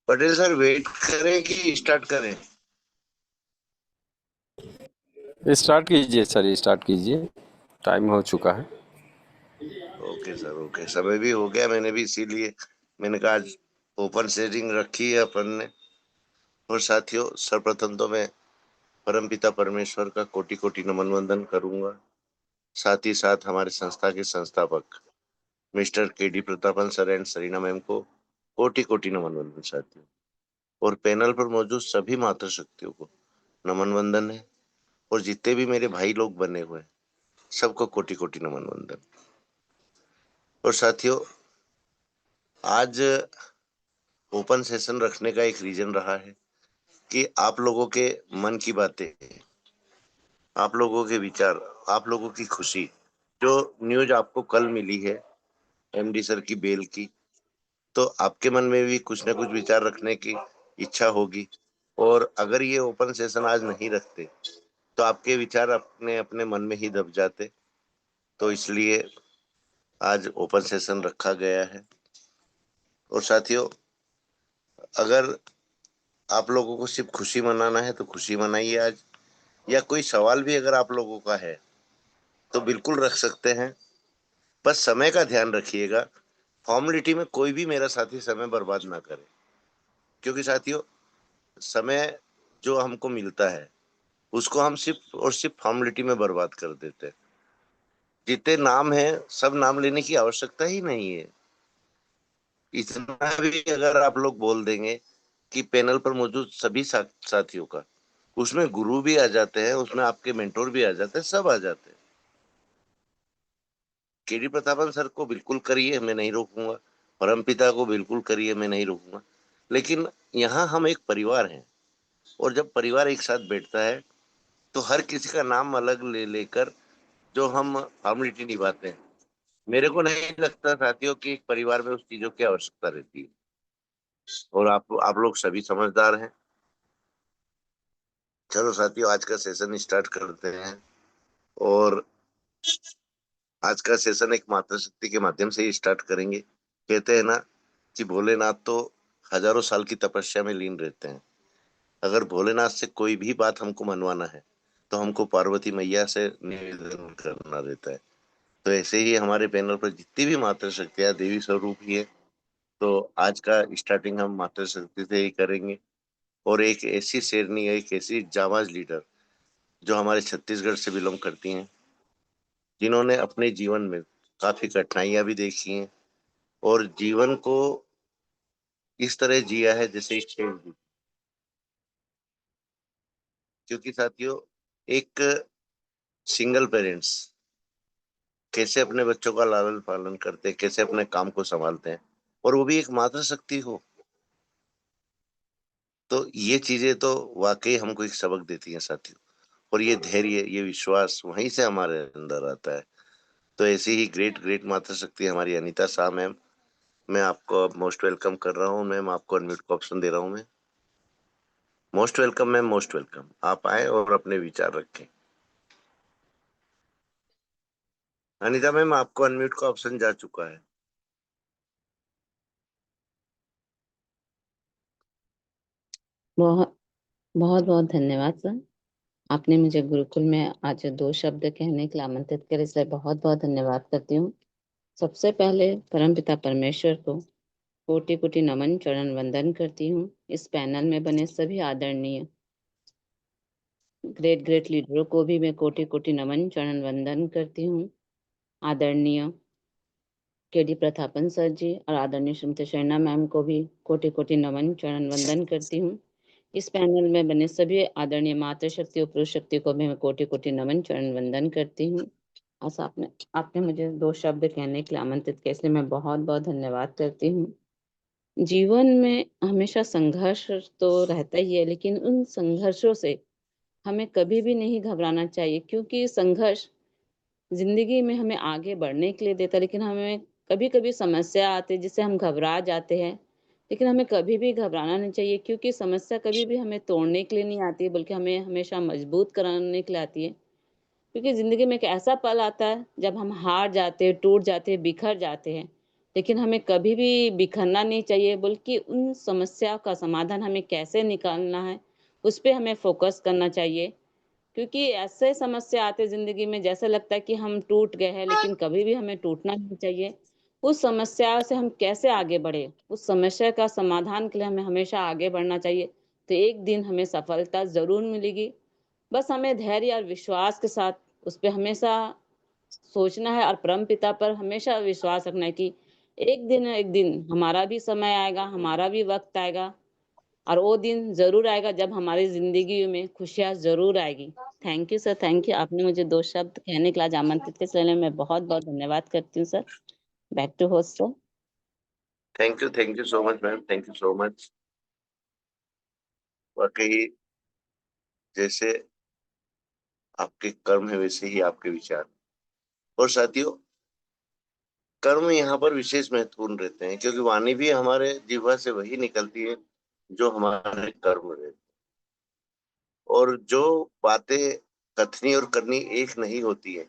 Patel sir wait करें कि start करें? स्टार्ट कीजिए सर, स्टार्ट कीजिए। टाइम हो चुका है। Okay sir, okay. समय भी हो गया, मैंने भी इसीलिए मैंने कहा आज ओपन सेटिंग रखी है अपन ने। और साथियों, सर्वप्रथम तो मैं परमपिता परमेश्वर का कोटि कोटि नमन वंदन करूंगा। साथ ही साथ हमारे संस्था के संस्थापक mister K D Prathapan sir and Sarina ma'am को कोटि कोटि नमन वंदन साथियों। और पैनल पर मौजूद सभी मातृशक्तियों को नमन वंदन है। और जितने भी मेरे भाई लोग बने हुए हैं, सबको कोटि कोटि नमन वंदन। और साथियों, आज ओपन सेशन रखने का एक रीजन रहा है कि आप लोगों के मन की बातें, आप लोगों के विचार, आप लोगों की खुशी, जो न्यूज आपको कल मिली है एमडी सर की बेल की, तो आपके मन में भी कुछ ना कुछ विचार रखने की इच्छा होगी। और अगर ये ओपन सेशन आज नहीं रखते तो आपके विचार अपने अपने मन में ही दब जाते। तो इसलिए आज ओपन सेशन रखा गया है। और साथियों, अगर आप लोगों को सिर्फ खुशी मनाना है तो खुशी मनाइए आज। या कोई सवाल भी अगर आप लोगों का है तो बिल्कुल रख सकते हैं। बस समय का ध्यान रखिएगा, फॉर्मेलिटी में कोई भी मेरा साथी समय बर्बाद ना करे। क्योंकि साथियों, समय जो हमको मिलता है उसको हम सिर्फ और सिर्फ फॉर्मेलिटी में बर्बाद कर देते हैं। जितने नाम है, सब नाम लेने की आवश्यकता ही नहीं है। इतना भी अगर आप लोग बोल देंगे कि पैनल पर मौजूद सभी साथियों का, उसमें गुरु भी आ जाते हैं, उसमें आपके मेंटोर भी आ जाते हैं, सब आ जाते हैं। केडी प्रतापन सर को बिल्कुल करिए, मैं नहीं रोकूंगा। परमपिता को बिल्कुल करिए, मैं नहीं रोकूंगा। लेकिन यहाँ हम एक परिवार हैं। और जब परिवार एक साथ बैठता है तो हर किसी का नाम अलग ले लेकर जो हम फॉर्मेलिटी निभाते हैं, मेरे को नहीं लगता साथियों कि एक परिवार में उस चीजों की आवश्यकता रहती है। और आप लोग सभी समझदार हैं। चलो साथियों, आज का सेशन स्टार्ट करते हैं। और आज का सेशन एक माता शक्ति के माध्यम से ही स्टार्ट करेंगे। कहते हैं ना कि भोलेनाथ तो हजारों साल की तपस्या में लीन रहते हैं। अगर भोलेनाथ से कोई भी बात हमको मनवाना है तो हमको पार्वती मैया से निवेदन करना रहता है। तो ऐसे ही हमारे पैनल पर जितनी भी माता शक्तियां देवी स्वरूप ही है। तो आज का स्टार्टिंग हम माता शक्ति से ही करेंगे। और एक ऐसी शेरनी, एक ऐसी जाबाज लीडर जो हमारे छत्तीसगढ़ से बिलोंग करती हैं, जिन्होंने अपने जीवन में काफी कठिनाइयां भी देखी हैं और जीवन को इस तरह जिया है जैसे एक शेर जी। क्योंकि साथियों, एक सिंगल पेरेंट्स कैसे अपने बच्चों का लालन पालन करते हैं, कैसे अपने काम को संभालते हैं, और वो भी एक मातृ शक्ति हो, तो ये चीजें तो वाकई हमको एक सबक देती हैं साथियों। और ये धैर्य, ये विश्वास वहीं से हमारे अंदर आता है। तो ऐसी ही ग्रेट ग्रेट मातृ शक्ति हमारी अनीता शाह मैम, मैं आपको मोस्ट वेलकम कर रहा हूँ मैम। आपको अनम्यूट का ऑप्शन दे रहा हूँ मैं। Most welcome ma'am, most welcome. आप आए और अपने विचार रखें। अनीता मैम, आपको अनम्यूट का ऑप्शन जा चुका है। बहुत बहुत बहुत धन्यवाद सर। आपने मुझे गुरुकुल में आज 2 शब्द कहने के लिए आमंत्रित करे, इसलिए बहुत बहुत धन्यवाद करती हूँ। सबसे पहले परमपिता परमेश्वर को कोटि कोटि नमन चरण वंदन करती हूँ। इस पैनल में बने सभी आदरणीय ग्रेट ग्रेट लीडरों को भी मैं कोटि कोटि नमन चरण वंदन करती हूँ। आदरणीय केडी प्रतापन सर जी और आदरणीय श्रीमती शर्णा मैम को भी कोटि कोटि नमन चरण वंदन करती हूँ। इस पैनल में बने सभी आदरणीय मातृशक्ति और पुरुष शक्ति को भी मैं कोटि कोटि नमन चरण वंदन करती हूँ। आज आपने आपने मुझे 2 शब्द कहने के लिए आमंत्रित किया, इसलिए मैं बहुत बहुत धन्यवाद करती हूँ। जीवन में हमेशा संघर्ष तो रहता ही है, लेकिन उन संघर्षों से हमें कभी भी नहीं घबराना चाहिए, क्योंकि संघर्ष जिंदगी में हमें आगे बढ़ने के लिए देता है। लेकिन हमें कभी कभी समस्या आती है जिससे हम घबरा जाते हैं, लेकिन हमें कभी भी घबराना नहीं चाहिए, क्योंकि समस्या कभी भी हमें तोड़ने के लिए नहीं आती है, बल्कि हमें हमेशा मजबूत कराने के लिए आती है। क्योंकि जिंदगी में एक ऐसा पल आता है जब हम हार जाते हैं, टूट जाते हैं, बिखर जाते हैं, लेकिन हमें कभी भी बिखरना नहीं चाहिए, बल्कि उन समस्या का समाधान हमें कैसे निकालना है, उस पे हमें फोकस करना चाहिए। क्योंकि ऐसे समस्या आते ज़िंदगी में, जैसा लगता है कि हम टूट गए हैं, लेकिन कभी भी हमें टूटना नहीं चाहिए। उस समस्या से हम कैसे आगे बढ़े, उस समस्या का समाधान के लिए हमें हमेशा आगे बढ़ना चाहिए। तो एक दिन हमें सफलता ज़रूर मिलेगी। बस हमें धैर्य और विश्वास के साथ उस पे हमेशा सोचना है और परमपिता पर हमेशा विश्वास रखना है कि एक दिन हमारा भी समय आएगा, हमारा भी वक़्त आएगा, और वो दिन ज़रूर आएगा जब हमारी ज़िंदगी में खुशियाँ ज़रूर आएगी। Thank you sir, thank you. आपने मुझे 2 शब्द कहने के लिए आज आमंत्रित किया, इसके लिए मैं बहुत-बहुत धन्यवाद करती हूँ sir. Back to host sir. Thank you so much ma'am, thank you so much. वाकई जैसे आपके कर्म है वैसे ही आपके विचार। और साथियों, कर्म यहाँ पर विशेष महत्वपूर्ण रहते हैं, क्योंकि वाणी भी हमारे जिह्वा से वही निकलती है जो हमारे कर्म रहते हैं। और जो बातें कथनी और करनी एक नहीं होती है,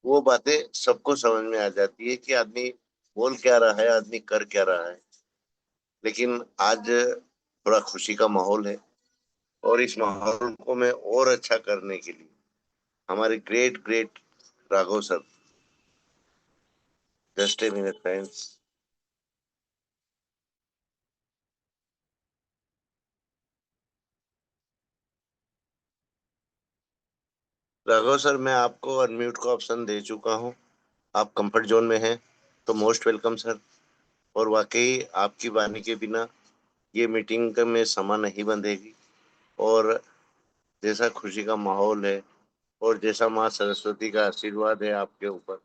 वो बातें सबको समझ में आ जाती है कि आदमी बोल क्या रहा है, आदमी कर क्या रहा है। लेकिन आज थोड़ा खुशी का माहौल है, और इस माहौल को मैं और अच्छा करने के लिए हमारे great great Raghav sir, just a minute friends. Raghav sir, मैं आपको अनम्यूट का ऑप्शन दे चुका हूँ, आप कंफर्ट जोन में हैं, तो मोस्ट वेलकम सर। और वाकई आपकी वाणी के बिना ये मीटिंग का में समा नहीं बंधेगी। और जैसा खुशी का माहौल है और जैसा माँ सरस्वती का आशीर्वाद है आपके ऊपर,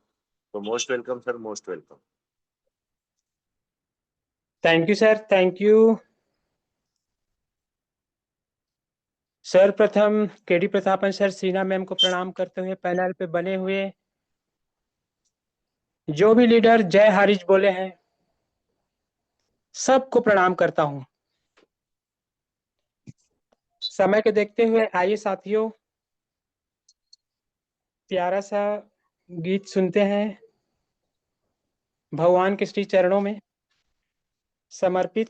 तो most welcome sir, most welcome. Thank you sir, thank you. सर्वप्रथम केडी प्रतापन सर, सीना मैम को प्रणाम करते हुए पैनल पे बने हुए जो भी लीडर जय हारिज बोले हैं, सबको प्रणाम करता हूं। समय के देखते हुए आइए साथियों, प्यारा सा गीत सुनते हैं भगवान के श्री चरणों में समर्पित।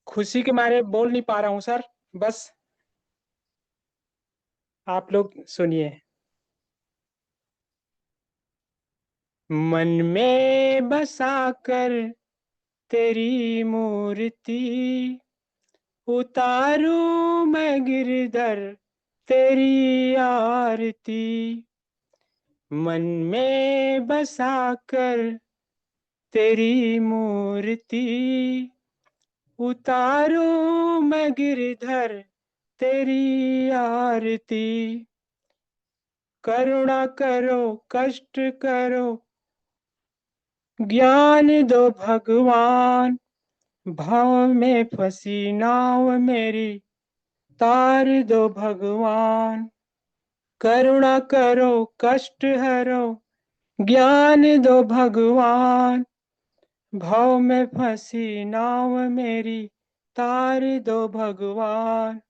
खुशी के मारे बोल नहीं पा रहा हूं सर, बस आप लोग सुनिए। मन में बसा कर तेरी मूर्ति उतारूं मैं गिरधर तेरी आरती। मन में बसा कर तेरी मूर्ति उतारूं मैं गिरधर तेरी आरती। करुणा करो कष्ट करो ज्ञान दो भगवान, भाव में फंसी नाव मेरी तार दो भगवान। करुणा करो कष्ट हरो ज्ञान दो भगवान, भाव में फंसी नाव मेरी तार दो भगवान।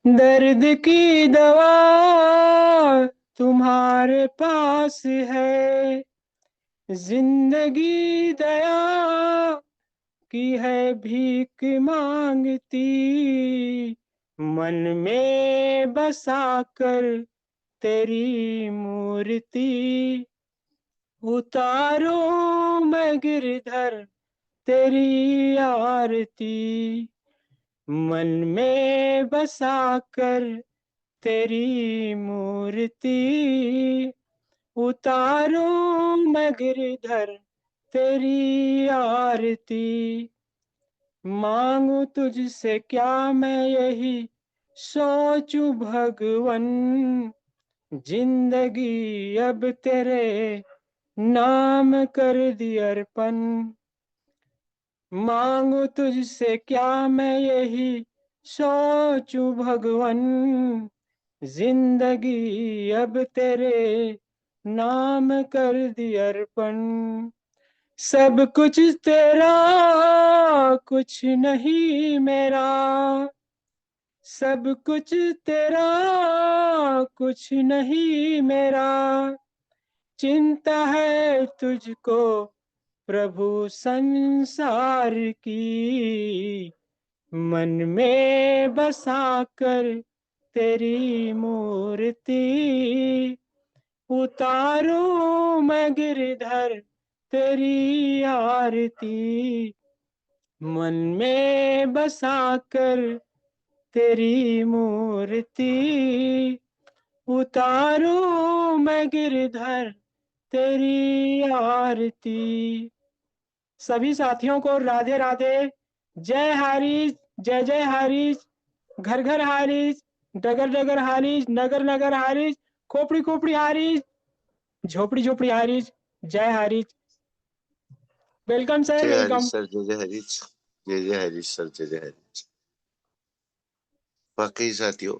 दर्द की दवा तुम्हारे पास है, जिंदगी दया की है भीख मांगती। मन में बसा कर तेरी मूर्ति उतारो मैं गिरधर तेरी आरती। मन में बसा कर तेरी मूर्ति उतारो मैं गिरधर तेरी आरती। मांगू तुझसे क्या मैं यही सोचूं भगवन, जिंदगी अब तेरे नाम कर दी अर्पण। मांगू तुझसे क्या मैं यही सोचूं भगवन, जिंदगी अब तेरे नाम कर दी अर्पण। सब कुछ तेरा कुछ नहीं मेरा, सब कुछ तेरा कुछ नहीं मेरा, चिंता है तुझको प्रभु संसार की, मन में बसा कर तेरी मूर्ति, उतारूं मैं गिरधर तेरी आरती, मन में बसा कर तेरी मूर्ति, उतारूं मैं गिरधर तेरी आरती। सभी साथियों को राधे राधे, जय हारीज, जय जय हारीज, घर घर हारीज, डगर डगर हारीज, नगर नगर हारीज, खोपड़ी खोपड़ी हारीज, झोपड़ी झोपड़ी हारीज, जय हारीज। वेलकम सर, जय हरीश वेलकम। सर, जय जय हरीश, जय जय हरीश सर, जय जय हरीश। वाकई साथियों,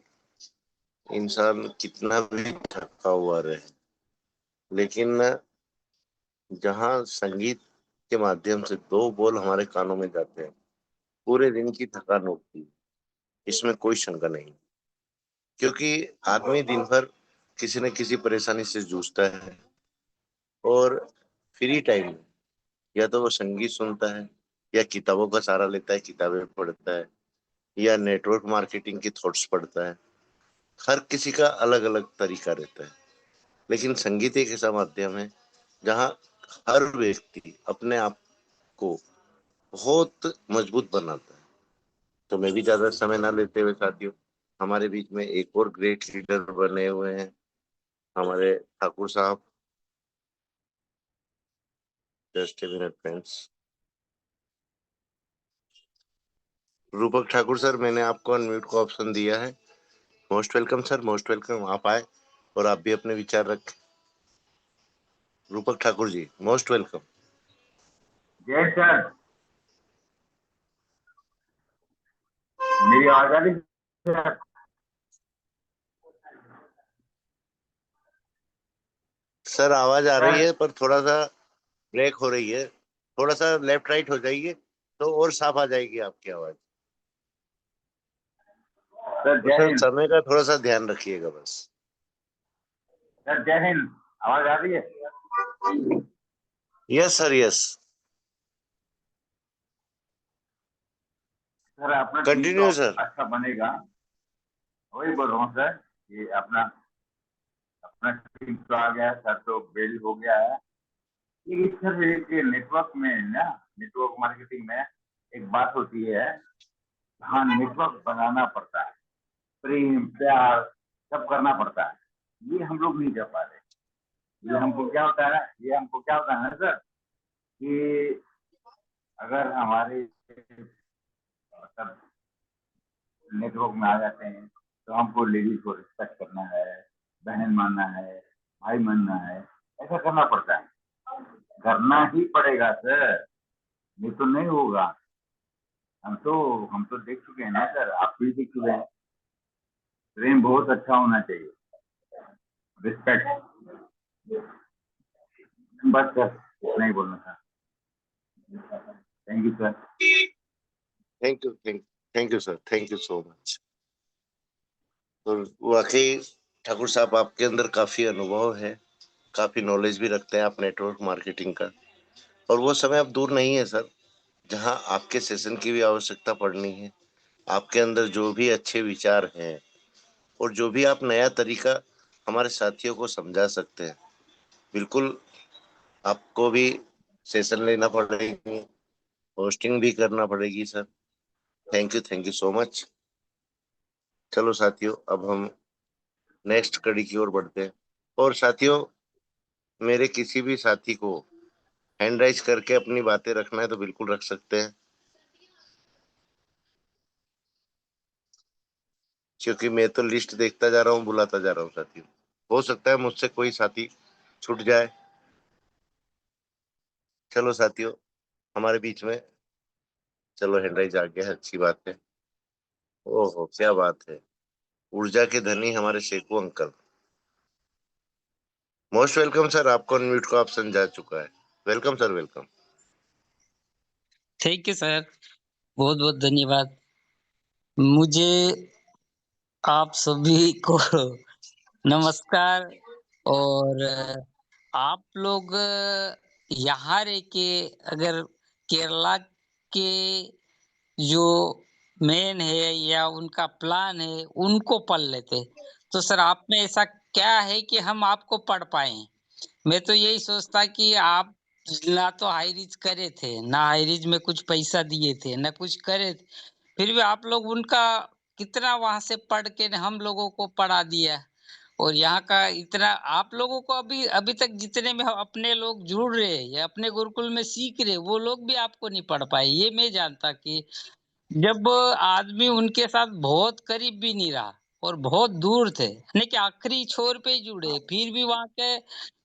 इंसान कितना भी थका हुआ रहे, लेकिन जहाँ संगीत के माध्यम से दो बोल हमारे कानों में जाते हैं, पूरे दिन की थकान उठती है। इसमें कोई शंका नहीं, क्योंकि आदमी दिन भर किसी न किसी परेशानी से जूझता है, और फ्री टाइम में या तो वो संगीत सुनता है, या किताबों का सहारा लेता है, किताबें पढ़ता है, या नेटवर्क मार्केटिंग की थॉट्स पढ़ता है। हर किसी का अलग अलग तरीका रहता है, लेकिन संगीत एक ऐसा माध्यम है जहाँ हर व्यक्ति अपने आप को बहुत मजबूत बनाता है। तो मैं भी ज्यादा समय ना लेते हुए साथियों, हमारे बीच में एक और ग्रेट लीडर बने हुए हैं, हमारे ठाकुर साहब। Just a minute friends. रूपक ठाकुर सर, मैंने आपको अनम्यूट का ऑप्शन दिया है। Most welcome sir, most welcome. आप आए और आप भी अपने विचार रखें। रूपक ठाकुर जी, मोस्ट वेलकम। जय सर, मेरी आवाज आ रही सर? सर आवाज आ रही है, पर थोड़ा सा ब्रेक हो रही है। थोड़ा सा लेफ्ट राइट हो जाइए तो और साफ आ जाएगी आपकी आवाज। सर तो जय सर हिंद। समय का थोड़ा सा ध्यान रखिएगा बस। सर जय हिंद, आवाज आ रही है? Yes sir, yes. सर अपना टीम तो कंटिन्यू सर। अच्छा बनेगा, वही बोल रहा हूँ सर। ये अपना अपना टीम तो आ गया है सर, तो बिल्ड हो गया है। लेकिन सर एक नेटवर्क में ना, नेटवर्क मार्केटिंग में एक बात होती है, हाँ नेटवर्क बनाना पड़ता है, प्रेम प्यार सब करना पड़ता है। ये हम लोग नहीं कर पा रहे। ये हमको क्या होता है ना, ये हमको क्या होता है ना सर, कि अगर हमारे मतलब नेटवर्क में आ जाते हैं तो हमको लेडीज को रिस्पेक्ट करना है, बहन मानना है, भाई मानना है, ऐसा करना पड़ता है। करना ही पड़ेगा सर, नहीं तो नहीं होगा। हम तो देख चुके हैं ना सर, आप भी देख चुके हैं। प्रेम बहुत अच्छा होना चाहिए, रिस्पेक्ट। बस सर इतना ही बोलना था। Thank you sir. Thank you, thank you sir, thank you so much. तो वाकई ठाकुर साहब, आपके अंदर काफी अनुभव है, काफी नॉलेज भी रखते हैं आप नेटवर्क मार्केटिंग का। और वो समय अब दूर नहीं है सर, जहां आपके सेशन की भी आवश्यकता पड़नी है। आपके अंदर जो भी अच्छे विचार हैं, और जो भी आप नया तरीका हमारे साथियों को समझा सकते हैं, बिल्कुल आपको भी सेशन लेना पड़ेगी, होस्टिंग भी करना पड़ेगी sir. Thank you so much. चलो साथियों, अब हम नेक्स्ट कड़ी की ओर बढ़ते हैं। और साथियों, मेरे किसी भी साथी को हैंड राइज करके अपनी बातें रखना है तो बिल्कुल रख सकते हैं, क्योंकि मैं तो लिस्ट देखता जा रहा हूँ, बुलाता जा रहा हूँ साथियों। हो सकता है मुझसे कोई साथी छूट जाए। चलो साथियों, हमारे बीच में, चलो हैंड राइज आ गया, अच्छी बात है। ओहो क्या बात है, ऊर्जा के धनी हमारे Shekhu uncle. Most welcome sir, आपको अनम्यूट का ऑप्शन जा चुका है। Welcome sir, welcome. Thank you sir, बहुत बहुत धन्यवाद। मुझे आप सभी को नमस्कार। और आप लोग यहाँ रह के अगर केरला के जो मेन है या उनका प्लान है उनको पढ़ लेते, तो सर आप में ऐसा क्या है कि हम आपको पढ़ पाए? मैं तो यही सोचता कि आप ना तो हाई रिच करे थे, ना हाई रिच में कुछ पैसा दिए थे, ना कुछ करे, फिर भी आप लोग उनका कितना वहां से पढ़ के हम लोगों को पढ़ा दिया। और यहाँ का इतना आप लोगों को अभी अभी तक जितने में अपने लोग जुड़ रहे हैं या अपने गुरुकुल में सीख रहे, वो लोग भी आपको नहीं पढ़ पाए। ये मैं जानता कि जब आदमी उनके साथ बहुत करीब भी नहीं रहा और बहुत दूर थे, यानी कि आखिरी छोर पे ही जुड़े, फिर भी वहां के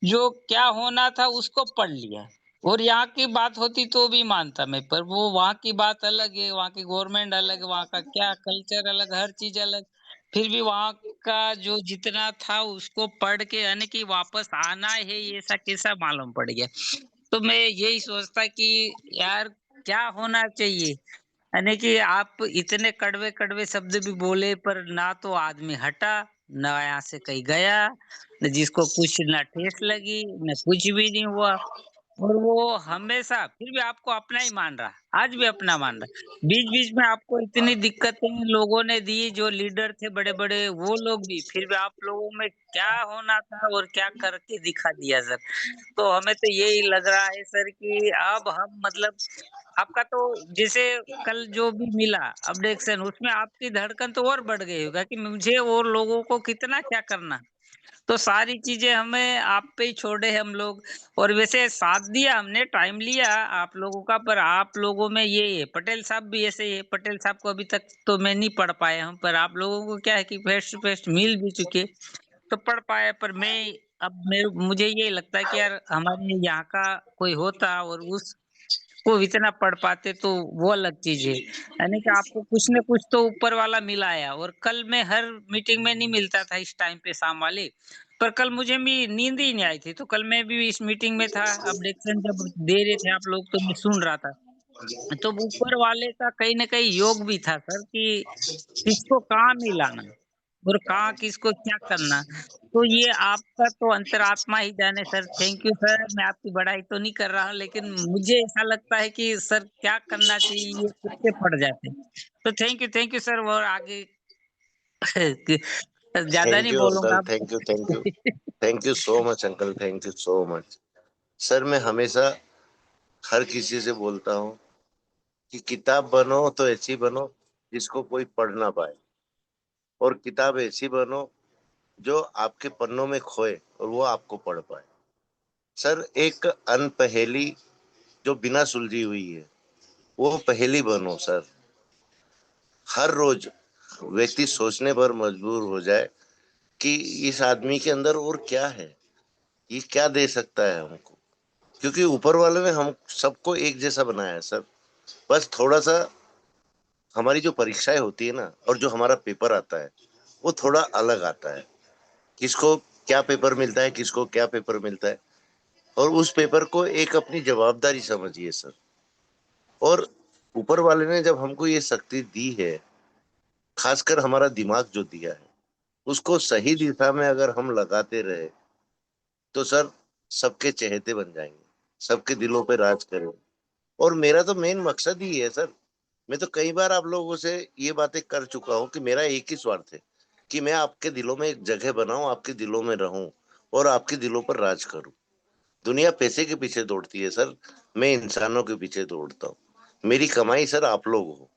जो क्या होना था उसको पढ़ लिया। और यहाँ की बात होती तो भी मानता मैं, पर वो वहाँ की बात अलग है, वहाँ की गवर्नमेंट अलग है, वहाँ का क्या कल्चर अलग, हर चीज अलग। फिर भी वहाँ का जो जितना था उसको पढ़ के यानी कि वापस आना है, ये ऐसा कैसा मालूम पड़ गया। तो मैं यही सोचता कि यार क्या होना चाहिए, यानी कि आप इतने कड़वे कड़वे शब्द भी बोले पर ना तो आदमी हटा, ना यहाँ से कहीं गया, न जिसको कुछ ना ठेस लगी, न कुछ भी नहीं हुआ। और वो हमेशा फिर भी आपको अपना ही मान रहा, आज भी अपना मान रहा। बीच बीच में आपको इतनी दिक्कतें लोगों ने दी, जो लीडर थे बड़े बड़े वो लोग भी, फिर भी आप लोगों में क्या होना था और क्या करके दिखा दिया सर। तो हमें तो यही लग रहा है सर कि अब हम मतलब आपका तो जैसे कल जो भी मिला अपडेशन, उसमें आपकी धड़कन तो और बढ़ गई होगा कि मुझे और लोगों को कितना क्या करना। तो सारी चीजें हमें आप पे ही छोड़े हम लोग। और वैसे साथ दिया हमने, टाइम लिया आप लोगों का, पर आप लोगों में ये है, पटेल साहब भी ऐसे ही है। पटेल साहब को अभी तक तो मैं नहीं पढ़ पाया हूँ, पर आप लोगों को क्या है कि फेस टू फेस मिल भी चुके तो पढ़ पाया। पर मैं अब मुझे ये लगता है कि यार हमारे यहाँ का कोई होता और उस को इतना पढ़ पाते तो वो अलग चीज है। यानी कि आपको कुछ न कुछ तो ऊपर वाला मिला है। और कल मैं हर मीटिंग में नहीं मिलता था इस टाइम पे शाम वाले, पर कल मुझे भी नींद ही नहीं आई थी, तो कल मैं भी इस मीटिंग में था। अपडेशन जब दे रहे थे आप लोग तो मैं सुन रहा था। तो ऊपर वाले का कहीं न कहीं योग भी था सर कि किसको कहाँ मिलाना और कहाँ किसको क्या करना। तो ये आपका तो अंतरात्मा ही जाने सर। थैंक यू सर, मैं आपकी बड़ाई तो नहीं कर रहा हूँ, लेकिन मुझे ऐसा लगता है कि सर क्या करना चाहिए ये खुद से पड़ जाते हैं। तो थैंक यू सर। और आगे ज्यादा थैंक नहीं यू बोलूंगा अंकल, अब। Thank you, thank you, thank you so much uncle, thank you so much. Sir मैं हमेशा हर किसी से बोलता हूँ कि किताब बनो तो ऐसी बनो जिसको कोई पढ़ ना पाए, और किताब ऐसी बनो जो आपके पन्नों में खोए और वो आपको पढ़ पाए। सर एक अनपहेली जो बिना सुलझी हुई है, वो पहेली बनो सर। हर रोज व्यक्ति सोचने पर मजबूर हो जाए कि इस आदमी के अंदर और क्या है, ये क्या दे सकता है हमको। क्योंकि ऊपर वाले ने हम सबको एक जैसा बनाया है सर। बस थोड़ा सा हमारी जो परीक्षाएं होती है ना, और जो हमारा पेपर आता है, वो थोड़ा अलग आता है। किसको क्या पेपर मिलता है, किसको क्या पेपर मिलता है, और उस पेपर को एक अपनी जवाबदारी समझिए सर। और ऊपर वाले ने जब हमको ये शक्ति दी है, खासकर हमारा दिमाग जो दिया है, उसको सही दिशा में अगर हम लगाते रहे तो सर सबके चहेते बन जाएंगे, सबके दिलों पे राज करेंगे। और मेरा तो मेन मकसद ही है सर। मैं तो कई बार आप लोगों से ये बातें कर चुका हूँ कि मेरा एक ही स्वार्थ है कि मैं आपके दिलों में एक जगह बनाऊं, आपके दिलों में रहूं और आपके दिलों पर राज करूं। दुनिया पैसे के पीछे दौड़ती है सर, मैं इंसानों के पीछे दौड़ता हूँ। मेरी कमाई सर आप लोग हो,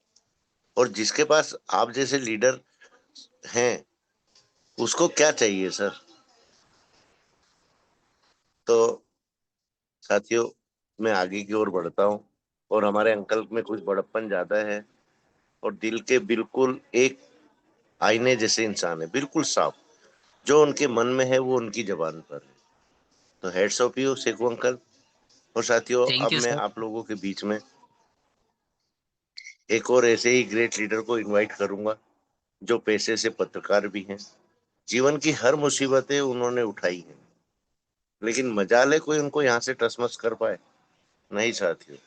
और जिसके पास आप जैसे लीडर हैं उसको क्या चाहिए सर। तो साथियों, मैं आगे की ओर बढ़ता हूँ, और हमारे अंकल में कुछ बड़प्पन ज्यादा है, और दिल के बिल्कुल एक आईने जैसे इंसान है, बिल्कुल साफ। जो उनके मन में है वो उनकी जबान पर है। तो हेड्स ऑफ यू सेकू अंकल। और साथियों, अब थैंक यू मैं सर। आप लोगों के बीच में एक और ऐसे ही ग्रेट लीडर को इनवाइट करूंगा जो पेशे से पत्रकार भी हैं। जीवन की हर मुसीबतें उन्होंने उठाई हैं, लेकिन मजाल है कोई उनको यहाँ से टसमस कर पाए? नहीं साथियों,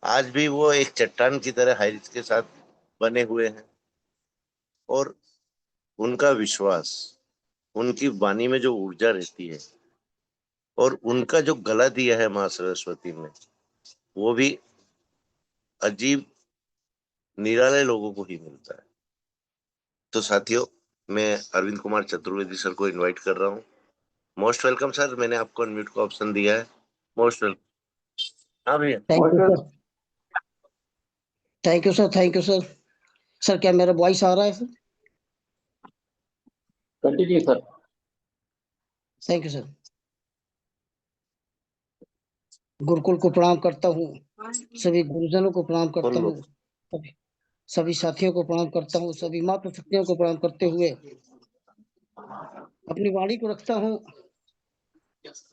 आज भी वो एक चट्टान की तरह हाइरिस के साथ बने हुए हैं। और उनका विश्वास, उनकी वाणी में जो ऊर्जा रहती है और उनका जो गला दिया है माँ सरस्वती ने, वो भी अजीब निराले लोगों को ही मिलता है। तो साथियों, मैं अरविंद कुमार चतुर्वेदी सर को इनवाइट कर रहा हूँ। मोस्ट वेलकम सर, मैंने आपको अनम्यूट का ऑप्शन दिया है। Most welcome. हाँ भैया। Thank you sir, thank you sir, thank you sir. Sir क्या मेरा वॉइस आ रहा है sir? Continue sir. Thank you sir. Gurukul को प्रणाम करता हूँ, सभी गुरुजनों को प्रणाम करता हूँ, सभी साथियों को प्रणाम करता हूँ, सभी मातृ शक्तियों को प्रणाम करते हुए अपनी वाणी को रखता हूँ।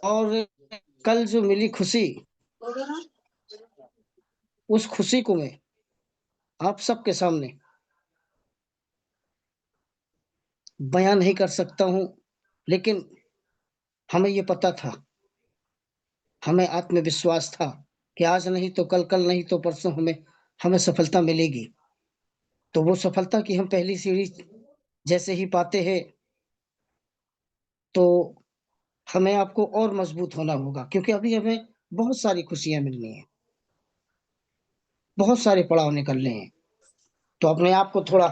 और कल जो मिली खुशी, उस खुशी को मैं आप सबके सामने बयान नहीं कर सकता हूँ, लेकिन हमें ये पता था, हमें आत्मविश्वास था कि आज नहीं तो कल, कल नहीं तो परसों हमें सफलता मिलेगी। तो वो सफलता की हम पहली सीढ़ी जैसे ही पाते हैं, तो हमें आपको और मजबूत होना होगा, क्योंकि अभी हमें बहुत सारी खुशियां मिलनी है, बहुत सारे पड़ाव निकलने हैं। तो अपने आप को थोड़ा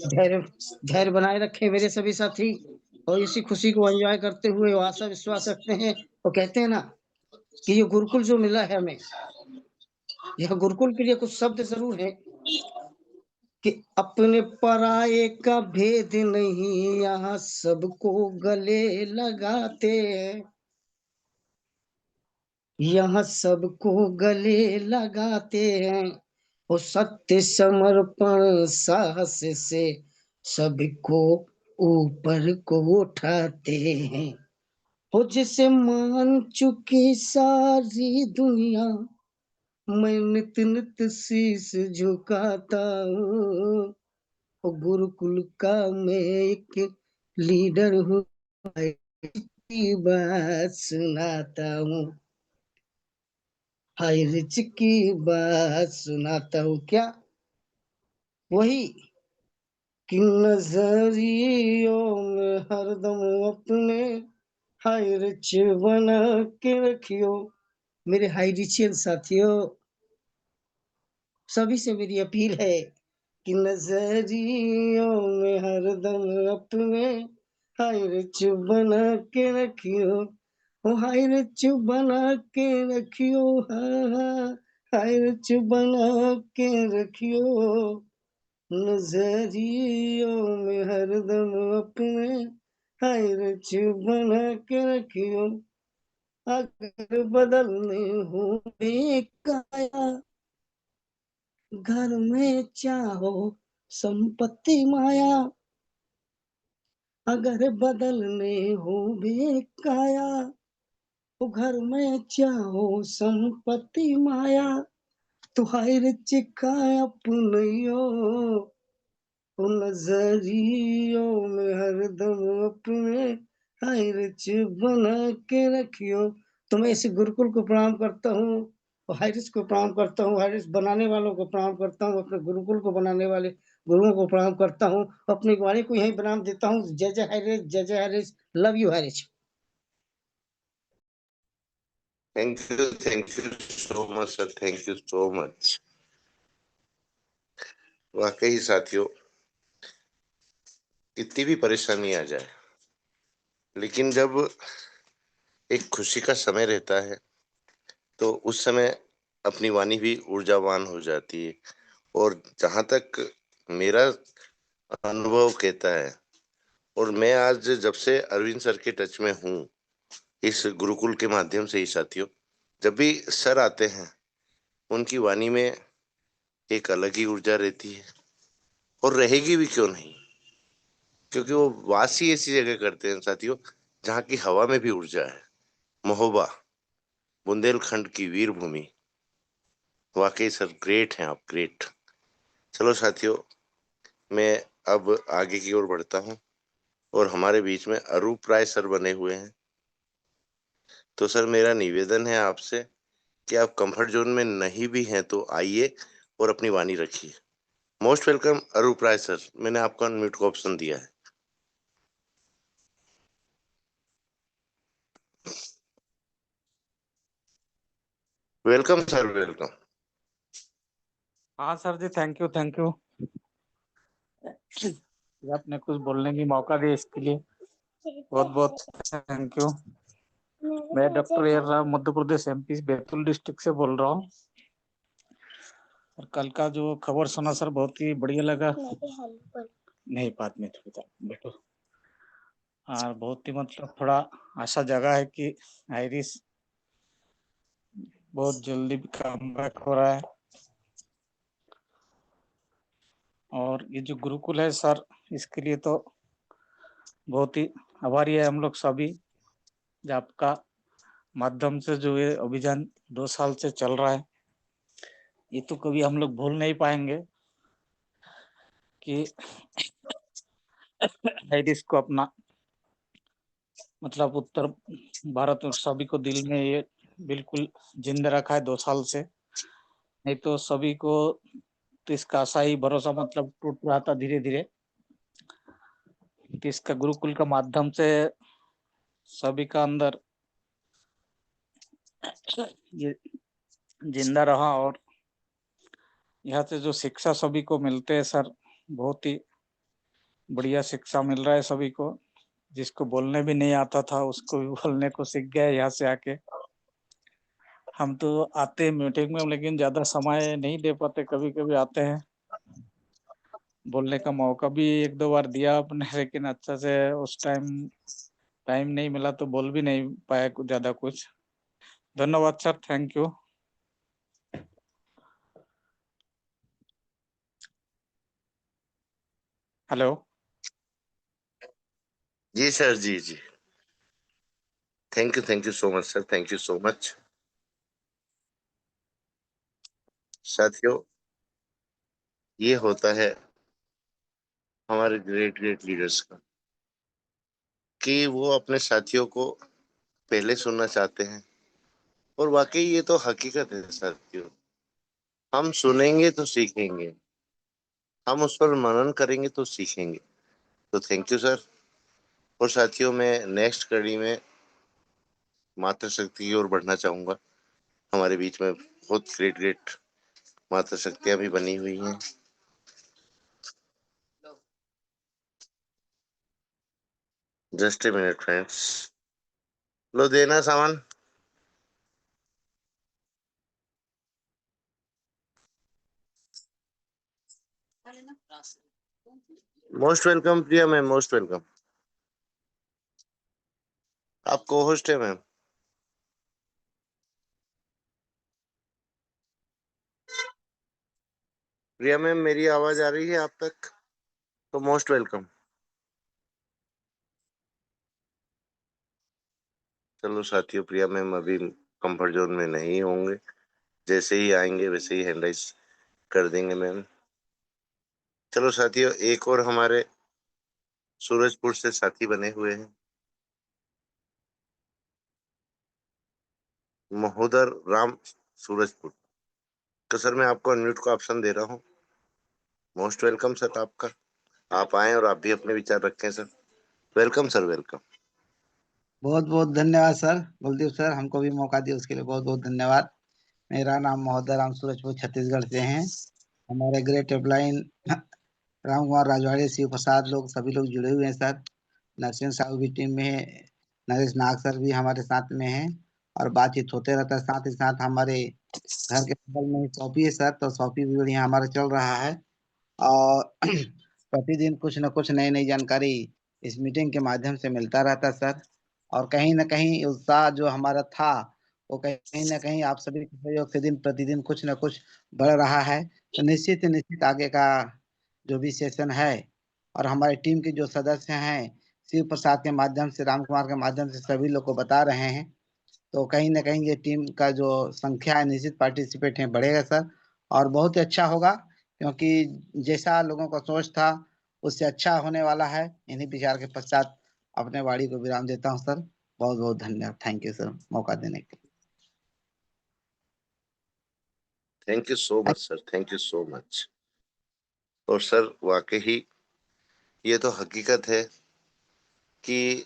धैर्य बनाए रखें मेरे सभी साथी, और इसी खुशी को एंजॉय करते हुए आशा विश्वास रखते हैं। और कहते हैं ना कि ये गुरुकुल जो मिला है हमें, यह गुरुकुल के लिए कुछ शब्द जरूर है कि अपने पराये का भेद नहीं, यहाँ सबको गले लगाते हैं, यहाँ सबको गले लगाते हैं, वो सत्य समर्पण साहस से सबको ऊपर को उठाते हैं। वो जिसे मान चुकी सारी दुनिया, मैं नित नित शीश झुकाता हूँ। वो गुरुकुल का मैं एक लीडर हूँ, की बात सुनाता हूँ, हाय रिच की बात सुनाता हूँ। क्या वही कि नजरियों में हरदम अपने हाय रिच बना के रखियो। मेरे हाई रिचियन साथियों, सभी से मेरी अपील है कि नजरियों में हरदम अपने हाय रिच बना के रखियो, ओ हाय रिच बना के रखियो, हाँ हाय रिच बना के रखियो, नजरियों में हरदम अपने हाय रिच बना के रखियो। अगर बदलने हो काया, घर में चाहो संपत्ति माया, अगर बदलने हो काया, तो घर में चाहो संपत्ति माया, तो हाय रिच का अपनियो, नजरियों में हरदम अपने हाय रिच बना के रखियो। तो मैं इस गुरुकुल को प्रणाम करता हूँ, और हाइरिस को प्रणाम करता हूँ, हाइरिस बनाने वालों को प्रणाम करता हूँ, अपने गुरुकुल को बनाने वाले गुरुओं को प्रणाम करता हूँ, अपनी वाणी को यही प्रणाम देता हूँ। जय जय हाइरिस, जय जय हाइरिस, लव यू हाइरिस। Thank you so much sir, thank you so much. वाकई साथियों, कितनी भी परेशानी आ जाए, लेकिन जब एक खुशी का समय रहता है तो उस समय अपनी वाणी भी ऊर्जावान हो जाती है। और जहां तक मेरा अनुभव कहता है, और मैं आज जब से अरविंद सर के टच में हूँ इस गुरुकुल के माध्यम से ही साथियों, जब भी सर आते हैं उनकी वाणी में एक अलग ही ऊर्जा रहती है, और रहेगी भी क्यों नहीं, क्योंकि वो वास ही ऐसी जगह करते हैं साथियों जहाँ की हवा में भी ऊर्जा है। महोबा, बुंदेलखंड की वीर भूमि। वाकई सर ग्रेट हैं आप, ग्रेट। चलो साथियों, मैं अब आगे की ओर बढ़ता हूँ, और हमारे बीच में अरूप राय सर बने हुए हैं। तो सर मेरा निवेदन है आपसे कि आप कंफर्ट जोन में नहीं भी हैं तो आइए और अपनी वाणी रखिए। Most welcome Arup Roy sir, मैंने आपको अनम्यूट का ऑप्शन दिया है। Welcome sir, welcome. हाँ सर जी, थैंक यू थैंक यू। आपने कुछ बोलने की मौका दिया, इसके लिए बहुत बहुत थैंक यू। मैं doctor A Rao Madhya Pradesh MP Betul district से बोल रहा हूँ। और कल का जो खबर सुना सर, बहुत ही बढ़िया लगा। नहीं, बाद में थोड़ा बैठो। और बहुत ही मतलब थोड़ा आशा जगह है कि आयरिस बहुत जल्दी कमबैक हो रहा है। और ये जो गुरुकुल है सर, इसके लिए तो बहुत ही आभारी है हम लोग सभी। आपका माध्यम से जो ये अभियान 2 साल से चल रहा है, ये तो कभी हम लोग भूल नहीं पाएंगे कि आयरिस को अपना मतलब उत्तर भारत और सभी को दिल में ये बिल्कुल जिंदा रखा है 2 साल से। नहीं तो सभी को तो इसका आशा ही भरोसा मतलब टूट रहा था धीरे धीरे। तो इसका गुरुकुल का माध्यम से सभी का अंदर ये जिंदा रहा। और यहाँ से जो शिक्षा सभी को मिलते हैं सर, बहुत ही बढ़िया शिक्षा मिल रहा है सभी को। जिसको बोलने भी नहीं आता था, उसको भी बोलने को सीख गया यहाँ से आके। हम तो आते हैं मीटिंग में, लेकिन ज्यादा समय नहीं दे पाते, कभी कभी आते हैं। बोलने का मौका भी 1-2 बार दिया आपने, लेकिन अच्छा से उस टाइम नहीं मिला, तो बोल भी नहीं पाया कुछ ज्यादा कुछ। धन्यवाद सर, थैंक यू। हेलो। जी सर, जी जी, thank you so much sir, thank you so much. साथियों, ये होता है हमारे ग्रेट ग्रेट लीडर्स का, कि वो अपने साथियों को पहले सुनना चाहते हैं। और वाकई ये तो हकीकत है साथियों, हम सुनेंगे तो सीखेंगे, हम उस पर मनन करेंगे तो सीखेंगे। तो थैंक यू सर। और साथियों, मैं नेक्स्ट कड़ी में मातृशक्ति की ओर बढ़ना चाहूंगा। हमारे बीच में बहुत ग्रेट ग्रेट मातृशक्तियां भी बनी हुई हैं। जस्ट ए मिनट फ्रेंड्स, लो देना सामान। मोस्ट वेलकम प्रिया मैम, मोस्ट वेलकम। आप को होस्ट है मैम। प्रिया मैम, मेरी आवाज आ रही है आप तक? तो मोस्ट वेलकम। चलो साथियों, प्रिया मैम अभी कंफर्ट जोन में नहीं होंगे, जैसे ही आएंगे वैसे ही हैंड राइज कर देंगे मैम। चलो साथियों, एक और हमारे सूरजपुर से साथी बने हुए हैं, महोदर राम सूरजपुर। तो सर, मैं आपको अनम्यूट का ऑप्शन दे रहा हूँ। मोस्ट वेलकम सर आपका। आप आए और आप भी अपने विचार रखें सर। Welcome sir, welcome. बहुत बहुत धन्यवाद सर बलदेव सर, हमको भी मौका दिया उसके लिए बहुत बहुत धन्यवाद। मेरा नाम महोदय राम सूरजपुर छत्तीसगढ़ से हैं। हमारे ग्रेट अपलाइन राम कुमार राजवाड़े, शिव प्रसाद, लोग सभी लोग जुड़े हुए हैं सर। नरसिंह साहू भी टीम में है, नरेश नाग सर भी हमारे साथ में हैं। और बातचीत होते रहता है। साथ ही साथ हमारे घर के बगल में शॉपी है सर, तो शॉपी भी बढ़िया हमारा चल रहा है। और प्रतिदिन कुछ न कुछ नई नई जानकारी इस मीटिंग के माध्यम से मिलता रहता सर। और कहीं न कहीं उत्साह जो हमारा था, वो कहीं न कहीं आप सभी के सहयोग से दिन प्रतिदिन कुछ न कुछ बढ़ रहा है। तो निश्चित आगे का जो भी सेशन है, और हमारी टीम के जो सदस्य हैं, शिव प्रसाद के माध्यम से, राम कुमार के माध्यम से सभी लोग को बता रहे हैं। तो कहीं न कहीं ये टीम का जो संख्या है, निश्चित पार्टिसिपेट है, बढ़ेगा सर। और बहुत ही अच्छा होगा, क्योंकि जैसा लोगों का सोच था, उससे अच्छा होने वाला है। इन्हीं विचार के पश्चात अपने वाणी को विराम देता हूँ सर। बहुत बहुत धन्यवाद। थैंक यू सर, मौका देने के लिए। Thank you so much sir, thank you so much. और सर, वाकई ये तो हकीकत है कि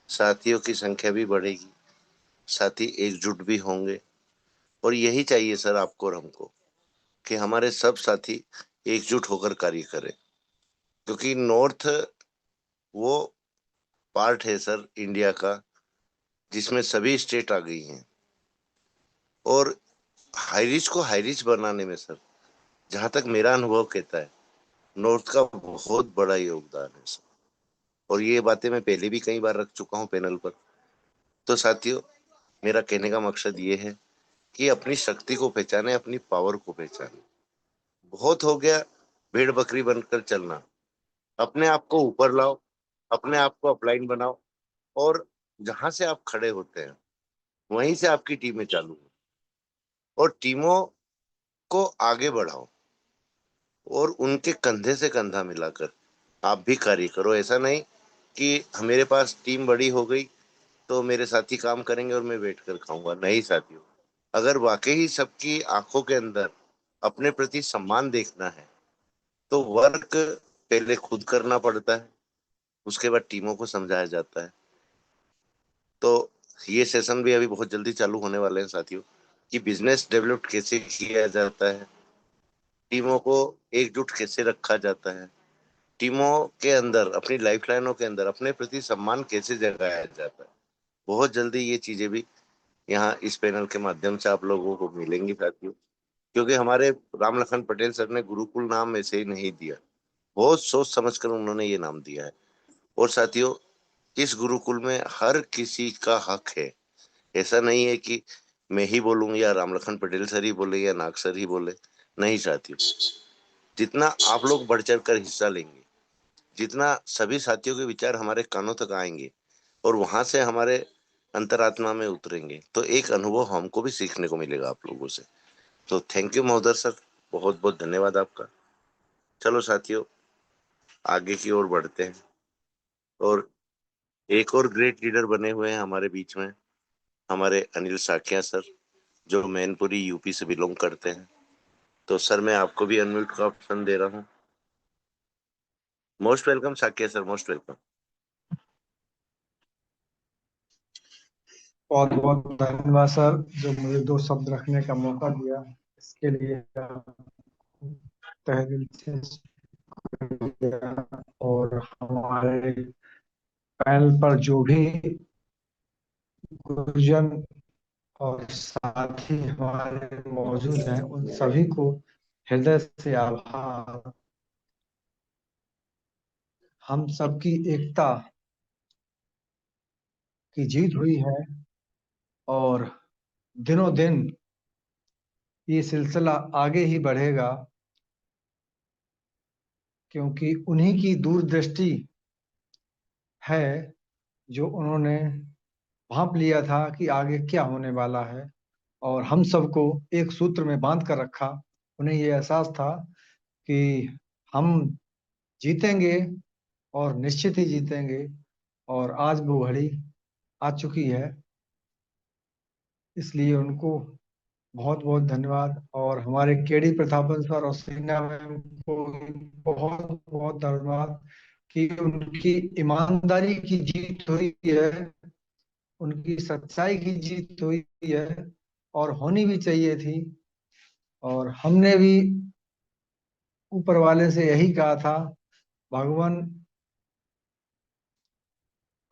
साथियों की संख्या भी बढ़ेगी, साथी एकजुट भी होंगे, और यही चाहिए सर आपको और हमको कि हमारे सब साथी एकजुट होकर कार्य करें, क्योंकि नॉर्थ वो पार्ट है सर इंडिया का जिसमें सभी स्टेट आ गई हैं, और हाई रिच को हाई रिच बनाने में सर, जहां तक मेरा अनुभव कहता है, नॉर्थ का बहुत बड़ा योगदान है सर। और ये बातें मैं पहले भी कई बार रख चुका हूँ पैनल पर। तो साथियों, मेरा कहने का मकसद ये है कि अपनी शक्ति को पहचाने, अपनी पावर को पहचाने। बहुत हो गया भेड़ बकरी बनकर चलना, अपने आप को ऊपर लाओ, अपने आप को अपलाइन बनाओ, और जहां से आप खड़े होते हैं वहीं से आपकी टीमें चालू हो, और टीमों को आगे बढ़ाओ, और उनके कंधे से कंधा मिलाकर आप भी कार्य करो। ऐसा नहीं कि मेरे पास टीम बड़ी हो गई तो मेरे साथी काम करेंगे और मैं बैठ कर खाऊंगा। नहीं साथियों, अगर वाकई सबकी आंखों के अंदर अपने प्रति सम्मान देखना है तो वर्क पहले खुद करना पड़ता है, उसके बाद टीमों को समझाया जाता है। तो ये सेशन भी अभी बहुत जल्दी चालू होने वाले हैं साथियों, कि बिजनेस डेवलप कैसे किया जाता है, टीमों को एकजुट कैसे रखा जाता है, टीमों के अंदर अपनी लाइफलाइनों के अंदर अपने प्रति सम्मान कैसे जगाया जाता है। बहुत जल्दी ये चीजें भी यहाँ इस पैनल के माध्यम से आप लोगों को मिलेंगी साथियों, क्योंकि हमारे राम लखन पटेल सर ने गुरुकुल नाम ऐसे ही नहीं दिया, बहुत सोच समझकर उन्होंने ये नाम दिया है। और साथियों, इस गुरुकुल में हर किसी का हक है। ऐसा नहीं है कि मैं ही बोलूं या राम लखन पटेल सर ही बोले या नाग सर ही बोले। नहीं साथियों, जितना आप लोग बढ़ चढ़ कर हिस्सा लेंगे, जितना सभी साथियों के विचार हमारे कानों तक आएंगे और वहां से हमारे अंतरात्मा में उतरेंगे, तो एक अनुभव हमको भी सीखने को मिलेगा आप लोगों से। तो थैंक यू महोदय सर, बहुत बहुत धन्यवाद आपका। चलो साथियों, आगे की ओर बढ़ते हैं। और एक और ग्रेट लीडर बने हुए हैं हमारे बीच में, हमारे अनिल साकिया सर, जो मैनपुरी यूपी से बिलोंग करते हैं। तो सर, मैं आपको भी अनम्यूट का ऑप्शन दे रहा हूँ। Most welcome Saikia sir, most welcome. बहुत बहुत धन्यवाद सर, जो मुझे 2 शब्द रखने का मौका दिया, इसके लिए तहे दिल से शुक्रिया। और हमारे पैनल पर जो भी गुरुजन और साथी हमारे मौजूद हैं, उन सभी को हृदय से आभार। हम सबकी एकता की जीत हुई है, और दिनों दिन ये सिलसिला आगे ही बढ़ेगा, क्योंकि उन्हीं की दूरदृष्टि है जो उन्होंने भांप लिया था कि आगे क्या होने वाला है, और हम सबको एक सूत्र में बांध कर रखा। उन्हें ये एहसास था कि हम जीतेंगे, और निश्चित ही जीतेंगे, और आज वो घड़ी आ चुकी है। इसलिए उनको बहुत बहुत धन्यवाद। और हमारे केडी प्रतापन सर और सीना मैम को बहुत बहुत धन्यवाद कि उनकी ईमानदारी की जीत हुई है, उनकी सच्चाई की जीत हुई है, और होनी भी चाहिए थी। और हमने भी ऊपर वाले से यही कहा था, भगवान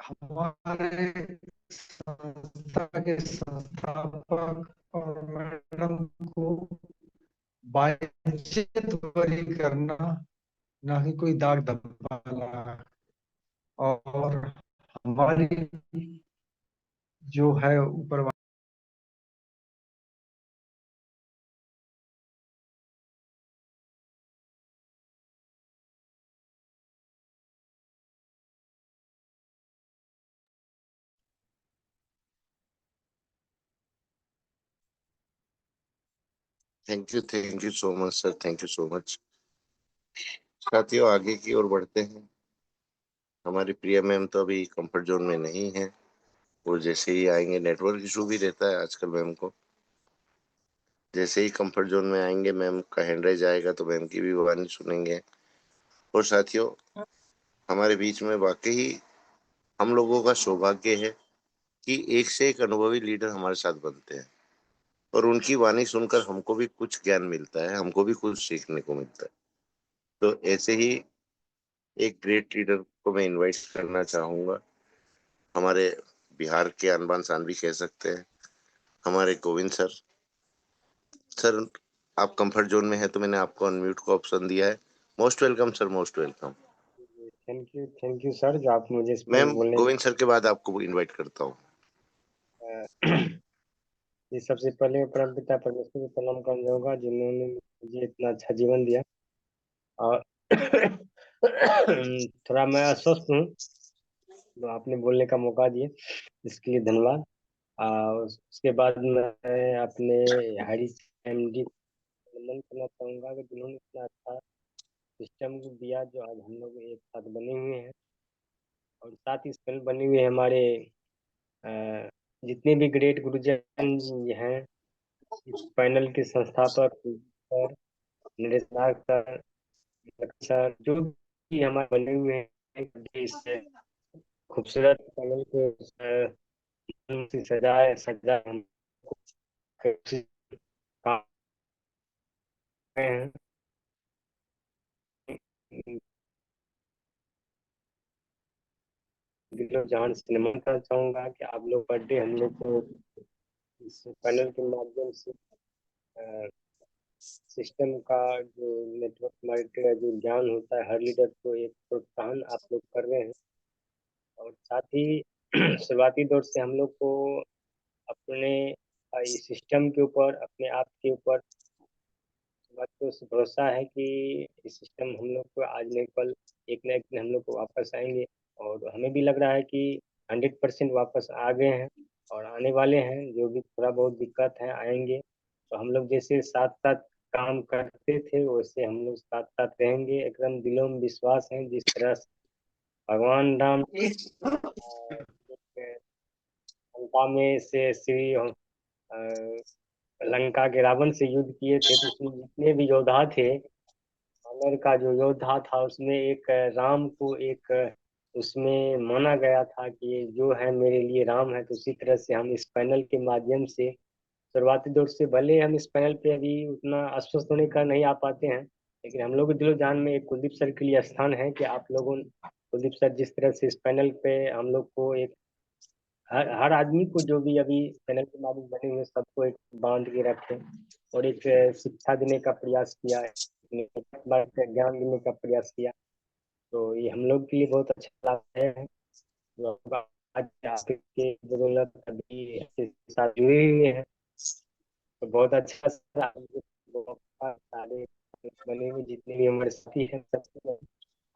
हमारे संस्था के संस्थापक और मैडम को बातचीत बरी करना, ना कि कोई दाग धब्बा। और हमारी जो है ऊपर thank you so much sir, thank you so much. साथियों, आगे की ओर बढ़ते हैं। हमारी प्रिया मैम तो अभी कंफर्ट जोन में नहीं है, वो जैसे ही आएंगे, नेटवर्क इशू भी रहता है आजकल मैम को, जैसे ही कंफर्ट जोन में आएंगे मैम का हैंड राइज आएगा तो मैम की भी वाणी सुनेंगे। और साथियों, हमारे बीच में वाकई हम लोगों का सौभाग्य है कि एक से एक अनुभवी लीडर हमारे साथ बनते हैं। और उनकी वाणी सुनकर हमको भी कुछ ज्ञान मिलता है, हमको भी कुछ सीखने को मिलता है। तो ऐसे ही एक ग्रेट लीडर को मैं इनवाइट करना चाहूंगा, हमारे बिहार के अनबान शान भी कह सकते हैं, हमारे गोविंद सर। सर आप कंफर्ट जोन में है तो मैंने आपको अनम्यूट का ऑप्शन दिया है। Most welcome sir, most welcome. Thank you sir, जो आप मुझे इस मैम पर बोलने गोविंद सर के बाद आपको इनवाइट करता हूँ। ये सबसे पहले परमपिता परमेश्वर को प्रणाम करना चाहूंगा, जिन्होंने मुझे इतना अच्छा जीवन दिया। और थोड़ा मैं अस्वस्थ हूँ, तो आपने बोलने का मौका दिए, इसके लिए धन्यवाद। उसके बाद मैं अपने हरीश एमडी नमन करना चाहूंगा कि जिन्होंने इतना अच्छा सिस्टम दिया, जो आज हम लोग एक साथ बने हुए हैं। और साथ ही इसमें बने हुए हमारे जितने भी ग्रेट गुरुजन हैं, इस पैनल के संस्थापक सर, नरेश नाग सर, जो भी हमारे बने हुए हैं, इस खूबसूरत पैनल को सजाए हम काम हैं। दिलो जान से नमन करना चाहूंगा कि आप लोग बर्थडे हम लोग को इस पैनल के माध्यम से सिस्टम का जो नेटवर्क मार्केटिंग का जो ज्ञान होता है, हर लीडर को एक प्रोत्साहन आप लोग कर रहे हैं। और साथ ही शुरुआती दौर से हम लोग को अपने इस सिस्टम के ऊपर, अपने आप के ऊपर भरोसा है कि इस सिस्टम हम लोग को आज नहीं कल एक न एक दिन हम लोग को वापस आएंगे। और हमें भी लग रहा है कि 100% वापस आ गए हैं और आने वाले हैं। जो भी थोड़ा बहुत दिक्कत है आएंगे, तो हम लोग जैसे साथ साथ काम करते थे वैसे हम लोग साथ साथ रहेंगे। एकदम दिलों में विश्वास है, जिस तरह से भगवान राम लंका में से श्री लंका के रावण से युद्ध किए थे, तो उसमें जितने भी योद्धा थे, वानर का जो योद्धा था, उसमें एक राम को एक उसमें माना गया था कि ये जो है मेरे लिए राम है। तो उसी तरह से हम इस पैनल के माध्यम से शुरुआती दौर से, भले हम इस पैनल पे अभी उतना आश्वस्त होने का नहीं आ पाते हैं, लेकिन हम लोग के दिलो जान में एक कुलदीप सर के लिए स्थान है कि आप लोगों, कुलदीप सर जिस तरह से इस पैनल पे हम लोग को एक हर आदमी को, जो भी अभी पैनल के माध्यम बने हुए सबको एक बांध के रखे और एक शिक्षा देने का प्रयास किया है, ज्ञान देने का प्रयास किया। तो ये हम लोग के लिए बहुत अच्छा लाभ है। जो आज आपके बदौलत अभी आपके साथ जुड़े हुए हैं, तो बहुत अच्छा सारे बने हुए जितने भी हमारे साथी हैं, सबको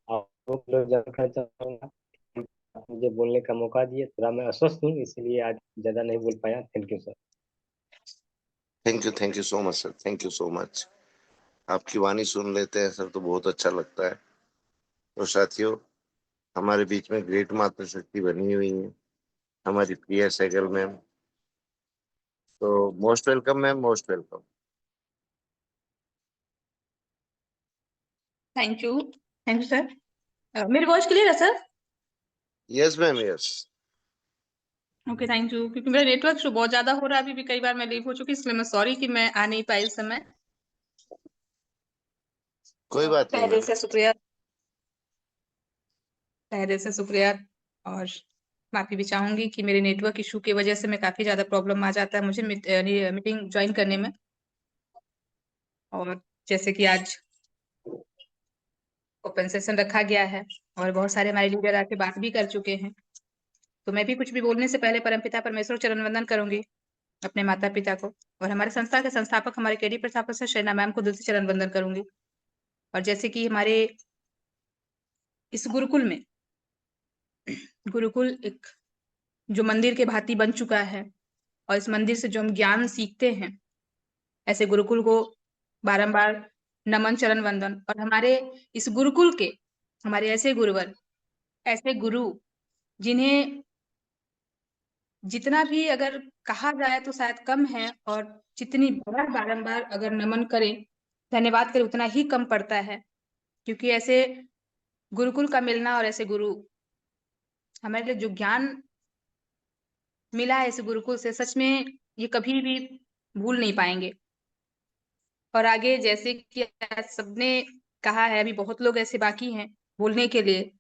आप लोग जानना चाहूँगा। मुझे बोलने का मौका दिए, थोड़ा मैं अस्वस्थ हूँ इसलिए आज ज्यादा नहीं बोल पाया। Thank you sir. Thank you so much sir, thank you so much. आपकी वाणी सुन लेते हैं सर तो बहुत अच्छा लगता है। और साथियों, हमारे बीच में ग्रेट माता शक्ति बनी हुई है, हमारी प्रिया सहगल मैम। तो most welcome ma'am, most welcome. Thank you sir. मेरी वॉइस क्लियर है sir? Yes ma'am, yes. Okay, thank you. क्योंकि मेरा नेटवर्क शो बहुत ज्यादा हो रहा है, अभी भी कई बार मैं लीव हो चुकी, इसलिए मैं सॉरी कि मैं आ नहीं पाई इस समय। कोई बात नहीं पहले मैम। से शुक्रिया, पहले से शुक्रिया। और माफी भी चाहूंगी कि मेरे नेटवर्क इशू की वजह से मैं काफी ज्यादा प्रॉब्लम आ जाता है मुझे मीटिंग ज्वाइन करने में। और जैसे कि आज ओपन सेशन रखा गया है और बहुत सारे हमारे लीडर आके बात भी कर चुके हैं, तो मैं भी कुछ भी बोलने से पहले परमपिता परमेश्वर चरण वंदन करूंगी अपने माता पिता को, और हमारे संस्था के संस्थापक हमारे केडी प्रताप सर शैना मैम को दिल से चरण वंदन करूंगी। और जैसे कि हमारे इस गुरुकुल में, गुरुकुल एक जो मंदिर के भांति बन चुका है, और इस मंदिर से जो हम ज्ञान सीखते हैं, ऐसे गुरुकुल को बारंबार नमन चरण वंदन। और हमारे इस गुरुकुल के हमारे ऐसे गुरुवर, ऐसे गुरु जिन्हें जितना भी अगर कहा जाए तो शायद कम है, और जितनी बार बारंबार अगर नमन करें, धन्यवाद करें, उतना ही कम पड़ता है। क्योंकि ऐसे गुरुकुल का मिलना और ऐसे गुरु, हमारे लिए जो ज्ञान मिला है इस गुरुकुल से, सच में ये कभी भी भूल नहीं पाएंगे। और आगे जैसे कि आज सबने कहा है, अभी बहुत लोग ऐसे बाकी हैं बोलने के लिए,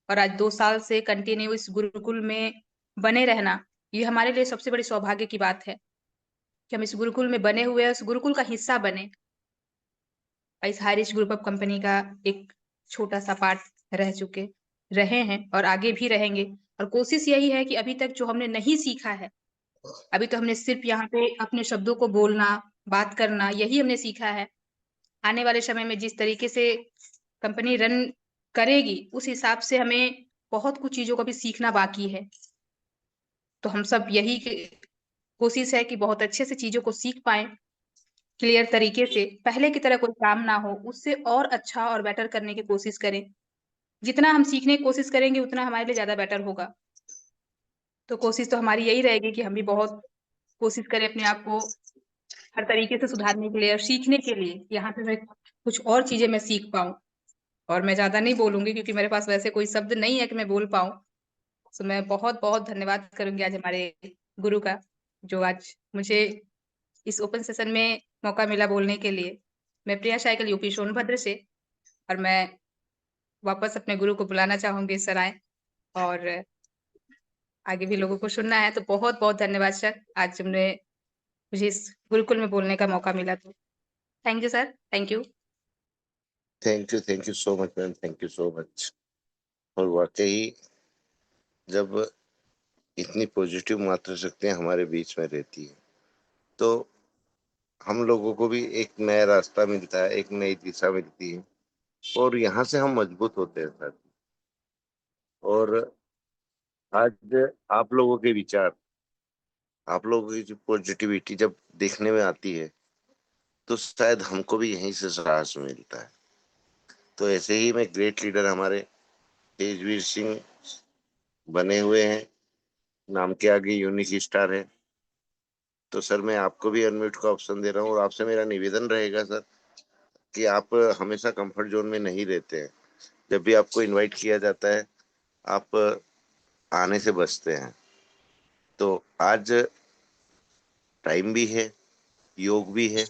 और आज 2 साल से कंटिन्यू इस गुरुकुल में बने रहना, ये हमारे लिए सबसे बड़ी सौभाग्य की बात है कि हम इस गुरुकुल में बने हुए हैं, इस गुरुकुल का हिस्सा बने। इस हारिस ग्रुप ऑफ कंपनी का एक छोटा सा पार्ट रहे हैं और आगे भी रहेंगे। और कोशिश यही है कि अभी तक जो हमने नहीं सीखा है, अभी तो हमने सिर्फ यहाँ पे अपने शब्दों को बोलना, बात करना, यही हमने सीखा है। आने वाले समय में जिस तरीके से कंपनी रन करेगी, उस हिसाब से हमें बहुत कुछ चीजों को भी सीखना बाकी है। तो हम सब यही कोशिश है कि बहुत अच्छे से चीजों को सीख पाएं, क्लियर तरीके से, पहले की तरह कोई काम ना हो, उससे और अच्छा और बेटर करने की कोशिश करें। जितना हम सीखने की कोशिश करेंगे उतना हमारे लिए ज्यादा बेटर होगा। तो कोशिश तो हमारी यही रहेगी कि हम भी बहुत कोशिश करें अपने आप को हर तरीके से सुधारने के लिए और सीखने के लिए, यहाँ पे मैं कुछ और चीजें मैं सीख पाऊं। और मैं ज्यादा नहीं बोलूंगी क्योंकि मेरे पास वैसे कोई शब्द नहीं है कि मैं बोल पाऊं। तो मैं बहुत बहुत धन्यवाद करूंगी आज हमारे गुरु का, जो आज मुझे इस ओपन सेशन में मौका मिला बोलने के लिए। मैं प्रिया साइकिल यूपी सोनभद्र से, और मैं वापस अपने गुरु को बुलाना चाहूंगी सर आए, और आगे भी लोगों को सुनना है। तो बहुत बहुत धन्यवाद सर, आज हमने मुझे इस गुरुकुल में बोलने का मौका मिला। तो thank you sir, thank you. Thank you so much ma'am, thank you so much. और वाकई जब इतनी पॉजिटिव मात्रा शक्तियां हमारे बीच में रहती है तो हम लोगों को भी एक नया रास्ता मिलता है, एक नई दिशा मिलती है, और यहाँ से हम मजबूत होते हैं सर। और आज आप लोगों के विचार, आप लोगों की जो पॉजिटिविटी जब देखने में आती है तो शायद हमको भी यहीं से साहस मिलता है। तो ऐसे ही में ग्रेट लीडर हमारे तेजवीर सिंह बने हुए हैं, नाम के आगे यूनिक स्टार है। तो सर मैं आपको भी अनम्यूट का ऑप्शन दे रहा हूँ, और आपसे मेरा निवेदन रहेगा सर कि आप हमेशा कंफर्ट जोन में नहीं रहते हैं। जब भी आपको इनवाइट किया जाता है आप आने से बचते हैं। तो आज टाइम भी है, योग भी है,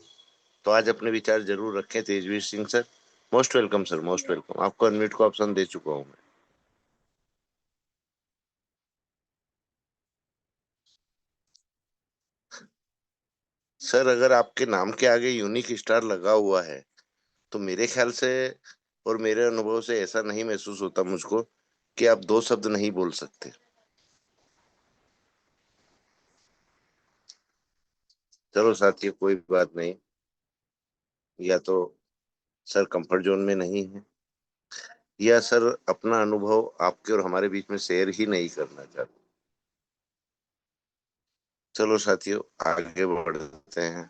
तो आज अपने विचार जरूर रखें Tejveer Singh sir. Most welcome sir, most welcome. आपको अनम्यूट का ऑप्शन दे चुका हूँ मैं। सर अगर आपके नाम के आगे यूनिक स्टार लगा हुआ है तो मेरे ख्याल से और मेरे अनुभव से ऐसा नहीं महसूस होता मुझको कि आप 2 शब्द नहीं बोल सकते। चलो साथियों, कोई बात नहीं, या तो सर कंफर्ट जोन में नहीं है, या सर अपना अनुभव आपके और हमारे बीच में शेयर ही नहीं करना चाहते। चलो साथियों, आगे बढ़ते हैं।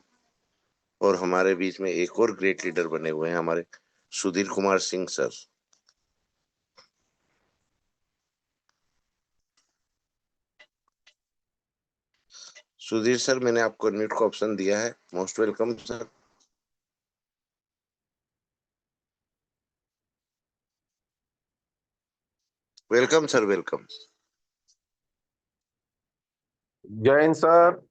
और हमारे बीच में एक और ग्रेट लीडर बने हुए हैं, हमारे सुधीर कुमार सिंह सर। सुधीर सर, मैंने आपको अनम्यूट का ऑप्शन दिया है, most welcome sir. Welcome sir, welcome. जय हिंद सर।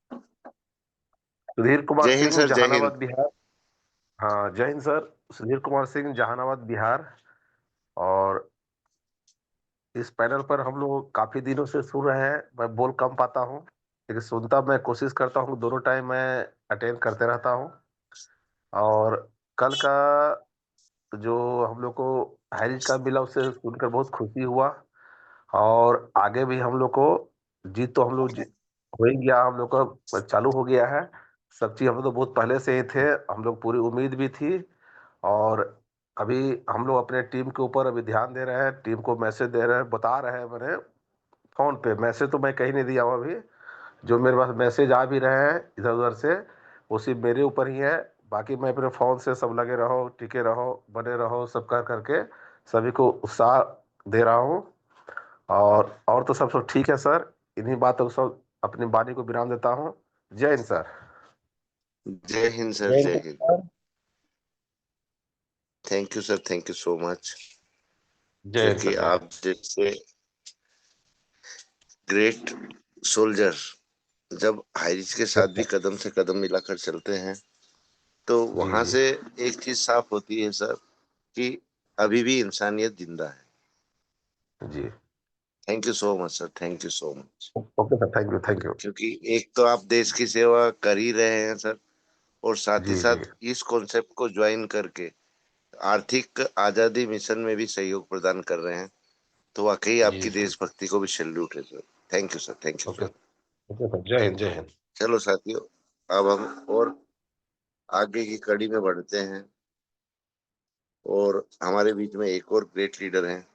सुधीर कुमार जय हिंद सिंह, सर, जय जहानाबाद, हिंद। बिहार। हाँ, जय हिंद सर। सुधीर कुमार सिंह, जहानाबाद, बिहार। और इस पैनल पर हम लोग काफी दिनों से सुन रहे हैं। मैं बोल कम पाता हूँ, लेकिन सुनता मैं कोशिश करता हूँ। दोनों टाइम मैं अटेंड करते रहता हूँ। और कल का जो हम लोग को हैरिज का मिला, उससे सुनकर बहुत खुशी हुआ। और आगे भी हम लोग को जीत तो हम लोग हो ही गया, हम लोग का चालू हो गया है। सब चीज हम लोग तो बहुत पहले से ही थे, हम लोग पूरी उम्मीद भी थी। और अभी हम लोग अपने टीम के ऊपर अभी ध्यान दे रहे हैं, टीम को मैसेज दे रहे हैं, बता रहे हैं। मैंने फोन पे मैसेज तो मैं कहीं नहीं दिया हूँ अभी। जो मेरे पास मैसेज आ भी रहे हैं इधर उधर से, वो सिर्फ मेरे ऊपर ही है। बाकी मैं अपने फोन से सब लगे रहो, टिके रहो, बने रहो, सब कर करके सभी को उत्साह दे रहा हूँ। और तो सब ठीक है सर। इन्हीं बातों को सब अपनी वाणी को विराम देता हूँ। जय हिंद सर। जय हिंद सर, जय जय Hind Hind. Sir. Thank you sir, thank you so much. जय हिंद क्योंकि सर। जय हिंद। आप जैसे ग्रेट सोल्जर जब हाइरिच के साथ भी कदम से कदम मिलाकर चलते हैं तो वहां जी। से एक चीज साफ होती है सर कि अभी भी इंसानियत जिंदा है। जी। Thank you so much sir, thank you so much. Okay sir, thank you, thank you. क्योंकि एक तो आप देश की सेवा कर ही रहे हैं सर, और साथ ही जी, साथ जी। इस कॉन्सेप्ट को ज्वाइन करके आर्थिक आजादी मिशन में भी सहयोग प्रदान कर रहे हैं, तो वाकई आपकी जी, सर। देशभक्ति को भी सैल्यूट है sir. Thank you sir, thank you okay, sir. Okay sir, जय हिंद, जय हिंद। चलो साथियों, अब हम और आगे की कड़ी में बढ़ते हैं, और हमारे बीच में एक और ग्रेट लीडर हैं।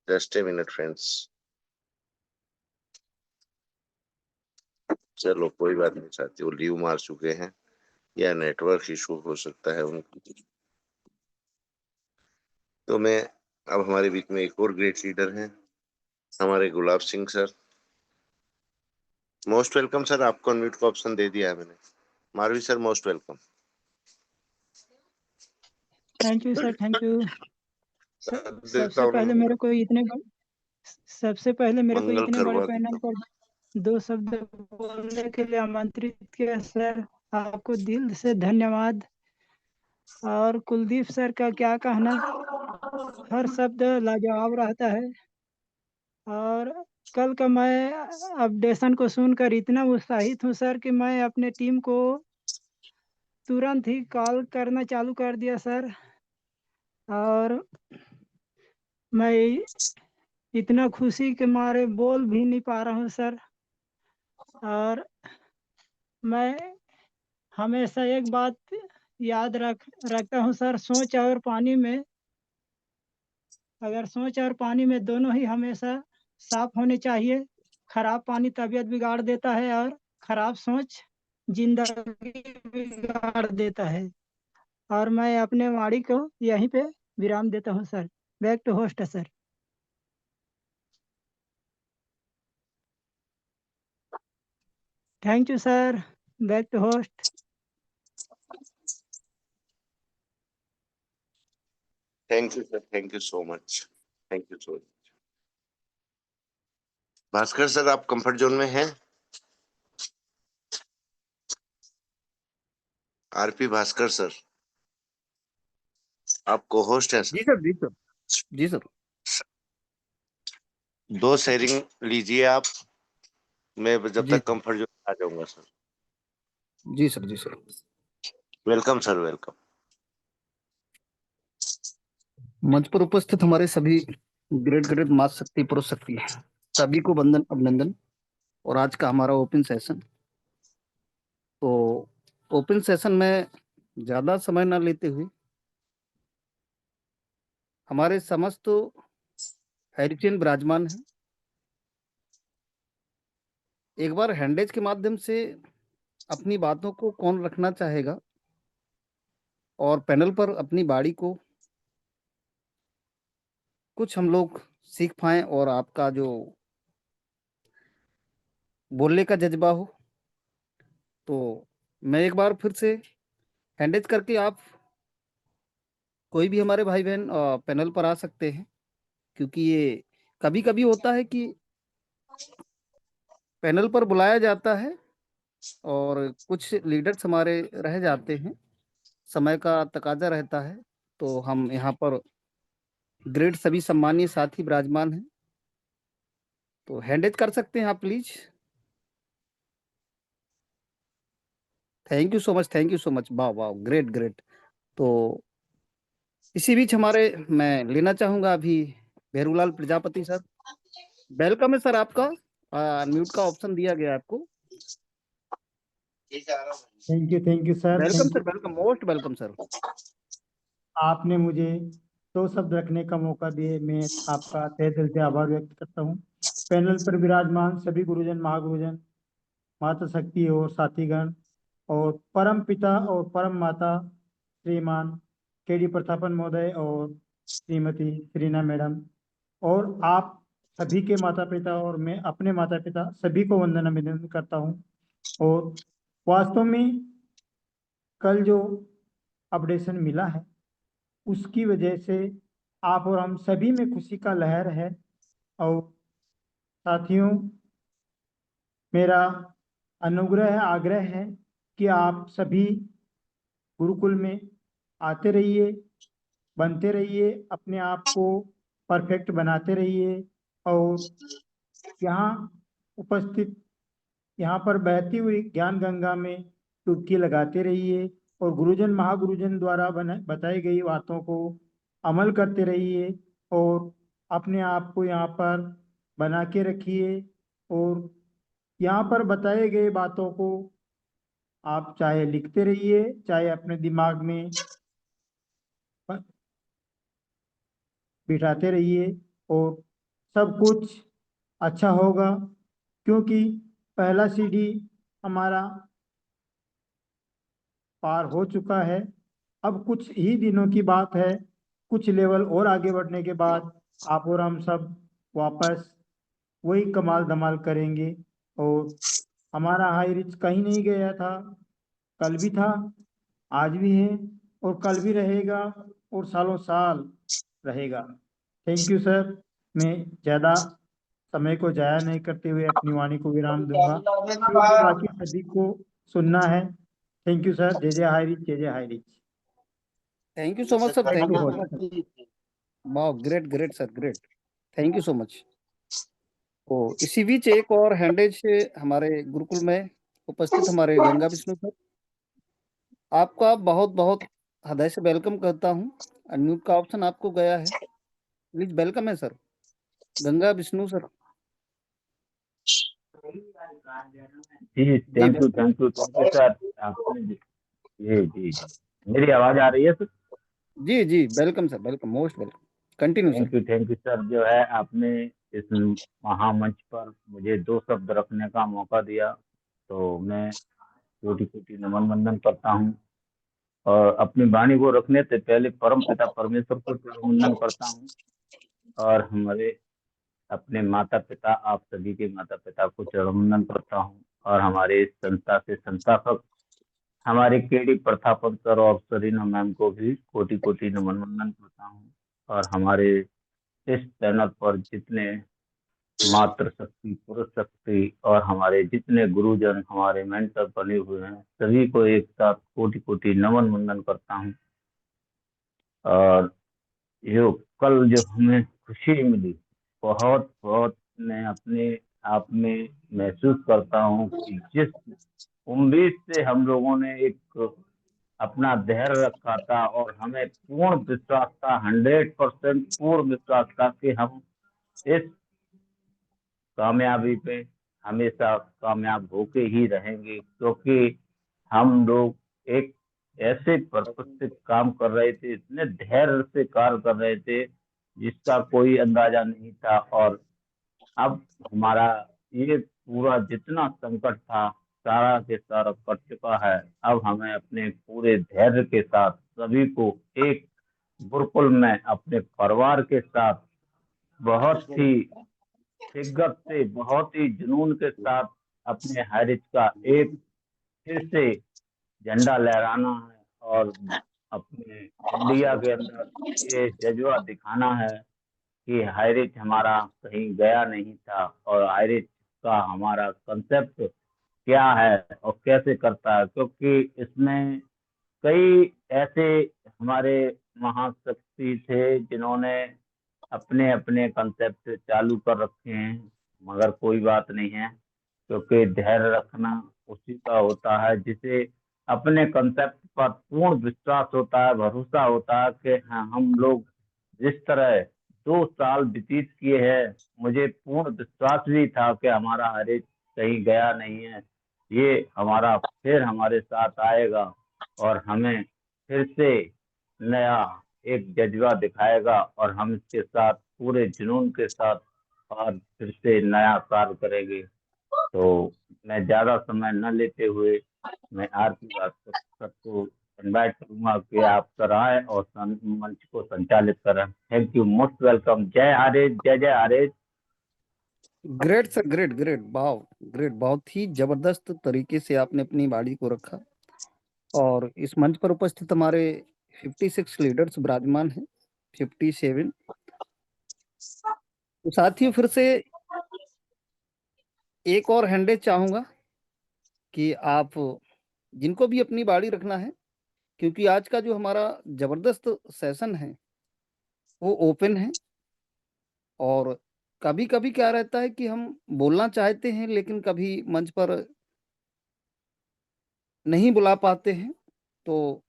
Just a minute friends. चलो कोई बात नहीं साथियों, लीव मार चुके हैं या नेटवर्क इशू हो सकता है उनकी। तो मैं अब हमारे बीच में एक और ग्रेट लीडर हैं, हमारे Gulab Singh sir. Most welcome sir, आपको अनम्यूट का ऑप्शन दे दिया है मैंने। Marvi sir most welcome. Thank you sir, thank you. देता सबसे हूँ पहले मेरे को इतने मंगल बड़े करवा पैनल देता हूँ। पर 2 शब्द बोलने के लिए आमंत्रित किया सर, आपको दिल से धन्यवाद। और कुलदीप सर का क्या कहना, हर शब्द लाजवाब रहता है। और कल का मैं अपडेशन को सुनकर इतना उत्साहित हूँ सर कि मैं अपने टीम को तुरंत ही कॉल करना चालू कर दिया सर। और मैं इतना खुशी के मारे बोल भी नहीं पा रहा हूँ सर। और मैं हमेशा एक बात याद रखता हूँ सर, सोच और पानी में, अगर सोच और पानी में दोनों ही हमेशा साफ होने चाहिए। खराब पानी तबीयत बिगाड़ देता है और खराब सोच जिंदगी बिगाड़ देता है। और मैं अपने वाणी को यहीं पे विराम देता हूँ sir. Back to host sir. Thank you sir, back to host. Thank you sir, thank you so much, thank you so much. Bhaskar sir, आप कंफर्ट जोन में हैं? आरपी भास्कर सर, आप को होस्ट हैं जी सर। सर, जी सर, जी sir. 2 sharing लीजिए आप, मैं जब जी तक कंफर्ट जोन में आ जाऊंगा सर। जी सर, जी सर। Welcome sir, welcome. मंच पर उपस्थित हमारे सभी ग्रेट ग्रेट माता शक्ति पुरुष शक्ति सभी को वंदन अभिनंदन। और आज का हमारा ओपन सेशन, तो ओपन सेशन में ज्यादा समय ना लेते हुए हमारे समस्त तो हैरिचन विराजमान है। एक बार हैंडेज के माध्यम से अपनी बातों को कौन रखना चाहेगा और पैनल पर अपनी बाड़ी को कुछ हम लोग सीख पाएं और आपका जो बोलने का जज्बा हो। तो मैं एक बार फिर से हैंडेज करके आप कोई भी हमारे भाई बहन पैनल पर आ सकते हैं, क्योंकि ये कभी कभी होता है कि पैनल पर बुलाया जाता है और कुछ लीडर्स हमारे रह जाते हैं, समय का तकाजा रहता है। तो हम यहाँ पर ग्रेट सभी सम्मानीय साथी विराजमान हैं, तो हैंडेज कर सकते हैं आप please. Thank you so much, thank you so much. वाह वाह, ग्रेट ग्रेट। तो इसी बीच हमारे मैं लेना चाहूंगा अभी भेरूलाल प्रजापति सर। वेलकम है सर आपका, म्यूट का ऑप्शन दिया गया है आपको। Thank you sir, welcome thank sir, you. Welcome, most welcome sir. आपने मुझे 2 शब्द रखने का मौका दिए, मैं आपका तहे दिल से आभार व्यक्त करता हूँ। पैनल पर विराजमान सभी गुरुजन, महागुरुजन, माता शक्ति और साथीगण, और परम पिता और परम माता श्रीमान केडी प्रतापन महोदय और श्रीमती श्रीना मैडम, और आप सभी के माता पिता और मैं अपने माता पिता सभी को वंदन अभिनंदन करता हूँ। और वास्तव में कल जो अपडेशन मिला है उसकी वजह से आप और हम सभी में खुशी का लहर है। और साथियों, मेरा अनुग्रह आग्रह है कि आप सभी गुरुकुल में आते रहिए, बनते रहिए, अपने आप को परफेक्ट बनाते रहिए और यहाँ उपस्थित, यहाँ पर बहती हुई ज्ञान गंगा में डुबकी लगाते रहिए और गुरुजन महागुरुजन द्वारा बताई गई बातों को अमल करते रहिए और अपने आप को यहाँ पर बना के रखिए और यहाँ पर बताए गए बातों को आप चाहे लिखते रहिए, चाहे अपने दिमाग में बिठाते रहिए और सब कुछ अच्छा होगा, क्योंकि पहला सीढ़ी हमारा पार हो चुका है। अब कुछ ही दिनों की बात है, कुछ लेवल और आगे बढ़ने के बाद आप और हम सब वापस वही कमाल धमाल करेंगे और हमारा हाई रिच कहीं नहीं गया था, कल भी था, आज भी है और कल भी रहेगा और सालों साल रहेगा। Thank you sir. मैं ज़्यादा समय को जाया नहीं करते हुए अपनी वाणी को विराम दूंगा, क्योंकि बाकी सभी को सुनना है। Thank you sir. जय जय हाई रिच, जय जय high rich. Thank you so much sir, thank you so much. वाह, great great sir, great, thank you so much. तो इसी बीच एक और हैंडेज हमारे गुरुकुल में उपस्थित हमारे गंगा विष्णु सर, आपका बहुत बहुत हृदय से वेलकम करता हूँ। अनम्यूट का ऑप्शन आपको गया है, प्लीज वेलकम है सर, गंगा विष्णु सर। जी थैंक यू सर। आपने जी जी मेरी आवाज आ रही है सर? जी जी, welcome sir, welcome, most welcome, continue sir. Thank you sir. जो है आपने इस महामंच पर मुझे 2 शब्द रखने का मौका दिया, तो मैं कोटि कोटि नमन वंदन करता हूँ और अपनी वाणी को रखने से पहले परम पिता परमेश्वर को वंदन करता हूँ और हमारे अपने माता पिता, आप सभी के माता पिता को चरण वंदन करता हूँ और हमारे इस संस्था से संस्थापक हमारे केडी प्रथापन सर और सरीना मैम को भी कोटि कोटि नमन वंदन करता हूँ और हमारे इस चैनल पर जितने मातृ शक्ति, पुरुष शक्ति और हमारे जितने गुरुजन, हमारे मेंटर बने हुए हैं, सभी को एक साथ कोटि कोटि नमन वंदन करता हूँ। और जो कल जो हमें खुशी मिली, बहुत बहुत मैं अपने आप में महसूस करता हूँ कि जिस उम्मीद से हम लोगों ने एक अपना धैर्य रखा था और हमें पूर्ण विश्वास था, 100% पूर्ण विश्वास था कि हम इस कामयाबी पे हमेशा कामयाब होके ही रहेंगे, क्योंकि हम लोग एक ऐसे पर्पस से काम कर रहे थे, इतने धैर्य से कार्य कर रहे थे जिसका कोई अंदाजा नहीं था। और अब हमारा ये पूरा जितना संकट था सारा के सारा कट चुका है। अब हमें अपने पूरे धैर्य के साथ सभी को एक गुरुकुल में अपने परिवार के साथ बहुत ही शिद्दत से, बहुत ही जुनून के साथ अपने हारिज का एक फिर से झंडा लहराना है और अपने इंडिया के अंदर ये जज्बा दिखाना है कि हाइरिच हमारा कहीं गया नहीं था और हाइरिच का हमारा कंसेप्ट क्या है और कैसे करता है, क्योंकि इसमें कई ऐसे हमारे महाशक्ति थे जिन्होंने अपने अपने कंसेप्ट चालू कर रखे हैं, मगर कोई बात नहीं है, क्योंकि धैर्य रखना उसी का होता है जिसे अपने कंसेप्ट पर पूर्ण विश्वास होता है, भरोसा होता है कि हाँ, हम लोग जिस तरह 2 साल व्यतीत किए हैं, मुझे पूर्ण विश्वास भी था कि हमारा हरीश कहीं गया नहीं है, ये हमारा फिर हमारे साथ आएगा और हमें फिर से नया एक जज्बा दिखाएगा और हम इसके साथ पूरे जुनून के साथ और फिर से नया कार्य करेंगे। तो मैं ज्यादा समय न लेते हुए मैं आरती बात सबको इनवाइट करूंगा कि आप सर आए और मंच को संचालित करें। Thank you, most welcome. जय आर्य, जय जय आर्य। ग्रेट सर, ग्रेट ग्रेट, वाव, ग्रेट, बहुत ही जबरदस्त तरीके से आपने अपनी बाड़ी को रखा और इस मंच पर उपस्थित हमारे 56 लीडर्स विराजमान हैं, 57। तो साथियों, फिर से एक और हैंडेज चाहूंगा कि आप जिनको भी अपनी बाड़ी रखना है, क्योंकि आज का जो हमारा जबरदस्त सेशन है वो ओपन है, और कभी कभी क्या रहता है कि हम बोलना चाहते हैं लेकिन कभी मंच पर नहीं बुला पाते हैं। तो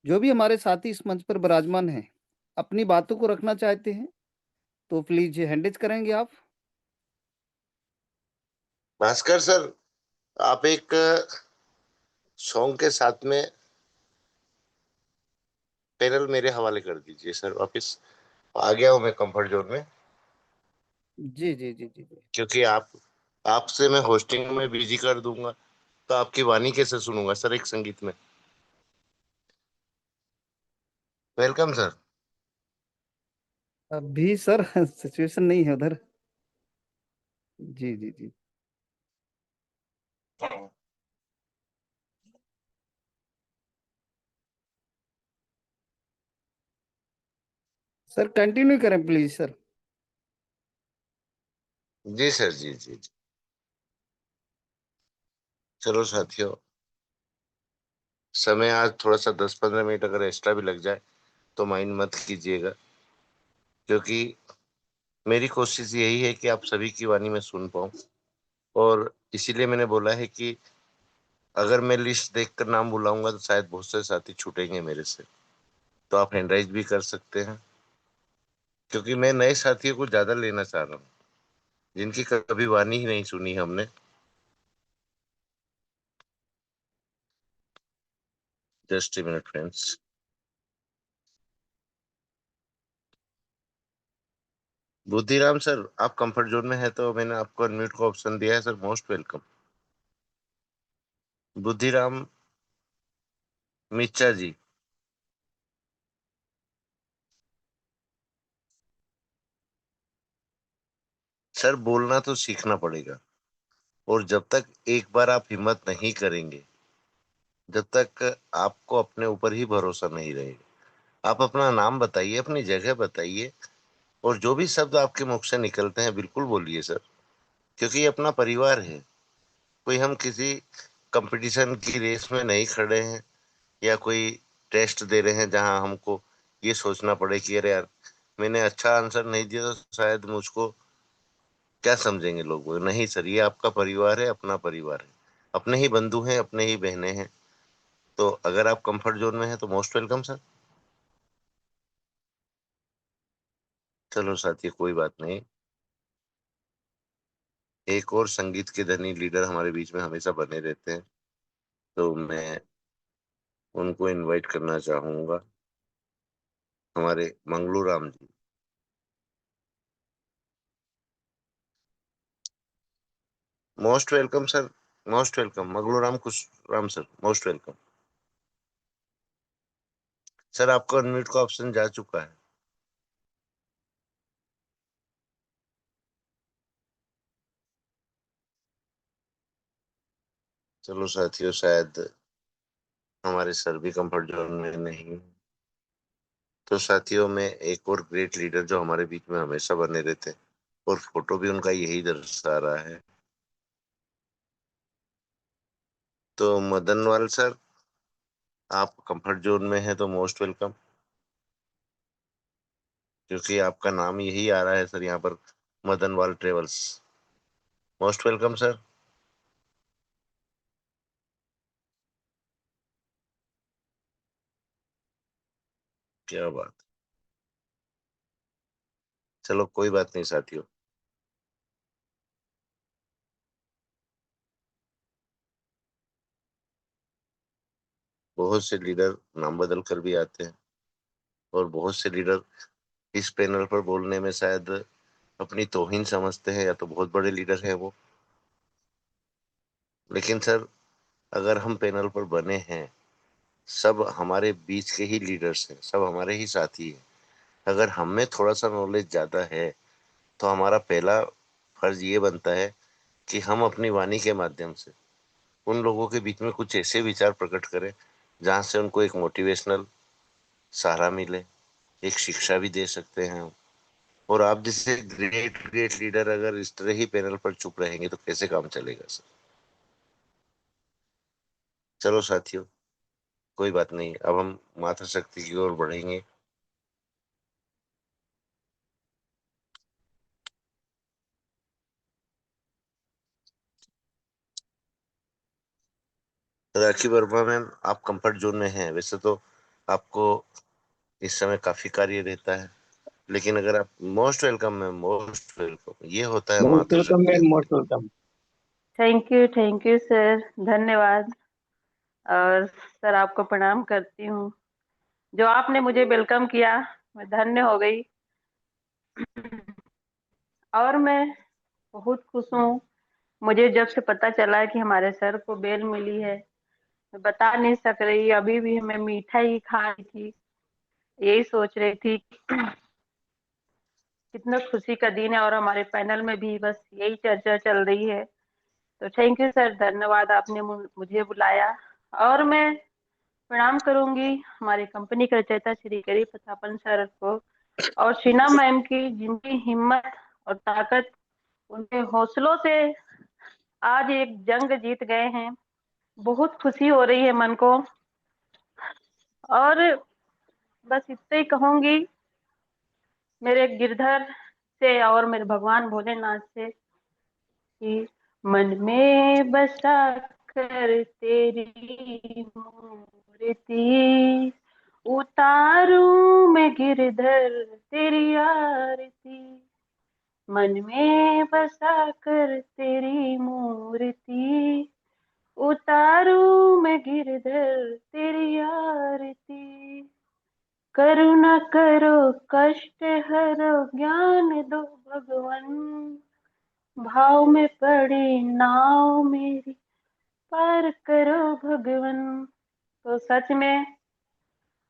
जो भी हमारे साथी इस मंच पर विराजमान हैं, अपनी बातों को रखना चाहते हैं तो प्लीज हैंडेज करेंगे आप। भास्कर सर, आप एक सॉन्ग के साथ में पैनल मेरे हवाले कर दीजिए सर। वापस आ गया हूं मैं कंफर्ट जोन में, जी जी जी जी जी। क्योंकि आपसे मैं होस्टिंग में बिजी कर दूंगा तो आपकी वाणी कैसे सुनूंगा सर एक संगीत में। Welcome sir. अभी सर सिचुएशन नहीं है उधर। जी जी जी। सर कंटिन्यू करें प्लीज सर। जी सर, जी जी जी। चलो साथियों, समय आज थोड़ा सा 10-15 मिनट अगर एक्स्ट्रा भी लग जाए तो माइंड मत कीजिएगा, क्योंकि मेरी कोशिश यही है कि आप सभी की वाणी में सुन पाऊं। और इसीलिए मैंने बोला है कि अगर मैं लिस्ट देखकर नाम बुलाऊंगा तो शायद बहुत से साथी छूटेंगे मेरे से, तो आप हैंड राइज भी कर सकते हैं, क्योंकि मैं नए साथियों को ज्यादा लेना चाह रहा हूँ जिनकी कभी वाणी ही नहीं सुनी हमने। Just a minute friends. Buddhiram sir, आप कंफर्ट जोन में है तो मैंने आपको अनम्यूट का ऑप्शन दिया है सर, मोस्ट वेलकम। बुद्धिराम मिच्चा जी। सर बोलना तो सीखना पड़ेगा, और जब तक एक बार आप हिम्मत नहीं करेंगे, जब तक आपको अपने ऊपर ही भरोसा नहीं रहेगा। आप अपना नाम बताइए, अपनी जगह बताइए, और जो भी शब्द आपके मुख से निकलते हैं बिल्कुल बोलिए सर, क्योंकि ये अपना परिवार है। कोई हम किसी कंपटीशन की रेस में नहीं खड़े हैं, या कोई टेस्ट दे रहे हैं जहां हमको ये सोचना पड़े कि अरे यार मैंने अच्छा आंसर नहीं दिया तो शायद मुझको क्या समझेंगे लोग। नहीं सर, ये आपका परिवार है, अपना परिवार है, अपने ही बंधु हैं, अपने ही बहनें हैं। तो अगर आप कंफर्ट जोन में हैं तो मोस्ट वेलकम सर। चलो साथी, कोई बात नहीं। एक और संगीत के धनी लीडर हमारे बीच में हमेशा बने रहते हैं, तो मैं उनको इनवाइट करना चाहूंगा, हमारे Manglu Ram ji. Most welcome sir, most welcome Manglu Ram Kush Ram sir, most welcome. Sir आपको अनम्यूट का ऑप्शन जा चुका है। चलो साथियों, शायद हमारे सर भी कंफर्ट जोन में नहीं है। तो साथियों में एक और ग्रेट लीडर जो हमारे बीच में हमेशा बने रहते हैं, और फोटो भी उनका यही दर्शा रहा है, तो मदनवाल सर, आप कंफर्ट जोन में हैं तो मोस्ट वेलकम, क्योंकि आपका नाम यही आ रहा है सर यहाँ पर, मदनवाल ट्रेवल्स। Most welcome sir. क्या बात। चलो कोई बात नहीं साथियों, बहुत से लीडर नाम बदल कर भी आते हैं, और बहुत से लीडर इस पैनल पर बोलने में शायद अपनी तौहीन समझते हैं, या तो बहुत बड़े लीडर हैं वो। लेकिन सर, अगर हम पैनल पर बने हैं, सब हमारे बीच के ही लीडर्स हैं, सब हमारे ही साथी हैं। अगर हम में थोड़ा सा नॉलेज ज्यादा है तो हमारा पहला फर्ज ये बनता है कि हम अपनी वाणी के माध्यम से उन लोगों के बीच में कुछ ऐसे विचार प्रकट करें जहां से उनको एक मोटिवेशनल सहारा मिले, एक शिक्षा भी दे सकते हैं हम। और आप जैसे ग्रेट ग्रेट लीडर अगर इस तरह ही पैनल पर चुप रहेंगे तो कैसे काम चलेगा सर। चलो साथियों, कोई बात नहीं, अब हम माता शक्ति की ओर बढ़ेंगे। राखी वर्मा मैम, आप कंफर्ट जोन में हैं। वैसे तो आपको इस समय काफी कार्य रहता है, लेकिन अगर आप most welcome ma'am, most welcome. ये होता है मोस्ट माता वेलकम शक्ति। Ma'am, most welcome. Thank you sir, धन्यवाद। और सर आपको प्रणाम करती हूँ, जो आपने मुझे वेलकम किया, मैं धन्य हो गई। और मैं बहुत खुश हूँ। मुझे जब से पता चला कि हमारे सर को बेल मिली है, मैं बता नहीं सक रही। अभी भी मैं मीठा ही खा रही थी, यही सोच रही थी कितना खुशी का दिन है। और हमारे पैनल में भी बस यही चर्चा चल रही है। तो थैंक यू सर, धन्यवाद, आपने मुझे बुलाया। और मैं प्रणाम करूंगी हमारी कंपनी के रचयिता श्री केडी प्रतापन सर को, और शीना मैम की, जिनकी हिम्मत और ताकत, उनके हौसलों से आज एक जंग जीत गए हैं। बहुत खुशी हो रही है मन को। और बस इतना ही कहूंगी मेरे गिरधर से और मेरे भगवान भोलेनाथ से कि मन में बसा कर तेरी मूर्ति, उतारूं मैं गिरधर तेरी आरती। मन में बसा कर तेरी मूर्ति, उतारूं मैं गिरधर तेरी आरती। करुणा करो कष्ट हरो ज्ञान दो भगवन, भाव में पड़ी नाव मेरी पार करो भगवन। तो सच में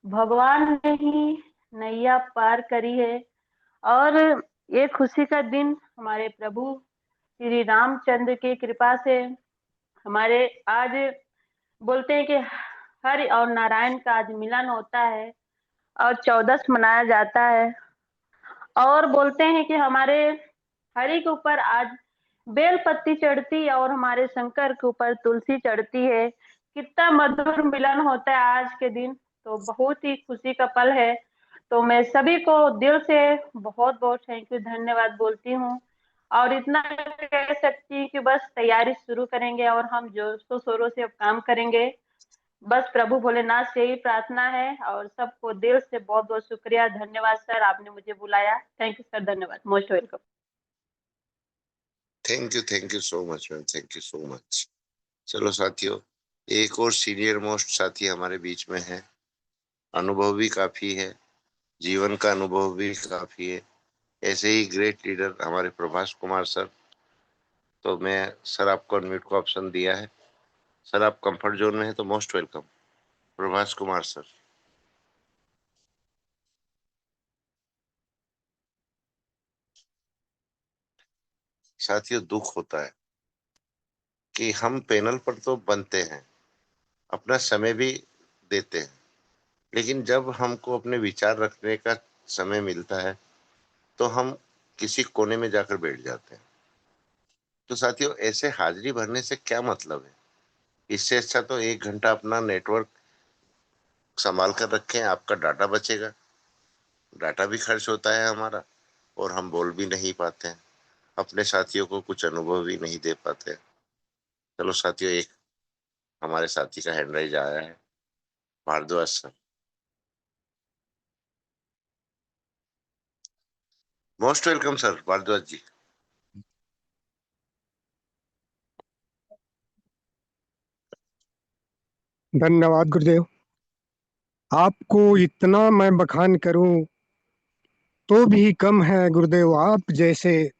भगवान ने ही नैया पार करी है। और ये खुशी का दिन हमारे प्रभु श्री रामचंद्र की कृपा से हमारे आज बोलते हैं कि हरि और नारायण का आज मिलन होता है और 14 मनाया जाता है। और बोलते हैं कि हमारे हरि के ऊपर आज बेल पत्ती चढ़ती है और हमारे शंकर के ऊपर तुलसी चढ़ती है। कितना मधुर मिलन होता है आज के दिन, तो बहुत ही खुशी का पल है। तो मैं सभी को दिल से बहुत बहुत थैंक यू, धन्यवाद बोलती हूँ। और इतना कह सकती हूँ कि बस तैयारी शुरू करेंगे और हम जोशों शोरों से अब काम करेंगे। बस प्रभु भोलेनाथ से ही प्रार्थना है। और सबको दिल से बहुत बहुत शुक्रिया, धन्यवाद सर, आपने मुझे बुलाया। थैंक यू सर, धन्यवाद, most welcome. Thank you so much ma'am, thank you so much. चलो साथियों, एक और सीनियर मोस्ट साथी हमारे बीच में है, अनुभव भी काफी है, जीवन का अनुभव भी काफी है, ऐसे ही ग्रेट लीडर हमारे प्रभास कुमार सर। तो मैं सर आपको अनम्यूट का ऑप्शन दिया है। सर आप कंफर्ट जोन में है तो most welcome, Prabhas Kumar sir. साथियों, दुख होता है कि हम पैनल पर तो बनते हैं, अपना समय भी देते हैं, लेकिन जब हमको अपने विचार रखने का समय मिलता है तो हम किसी कोने में जाकर बैठ जाते हैं। तो साथियों, ऐसे हाजिरी भरने से क्या मतलब है। इससे अच्छा तो 1 घंटा अपना नेटवर्क संभाल कर रखें, आपका डाटा बचेगा। डाटा भी खर्च होता है हमारा, और हम बोल भी नहीं पाते हैं, अपने साथियों को कुछ अनुभव भी नहीं दे पाते। चलो साथियों, एक हमारे साथी का हैंड राइज आया है, Bhardwaj sir. Most welcome sir, Bhardwaj ji. धन्यवाद गुरुदेव। आपको इतना मैं बखान करूं तो भी कम है गुरुदेव। आप जैसे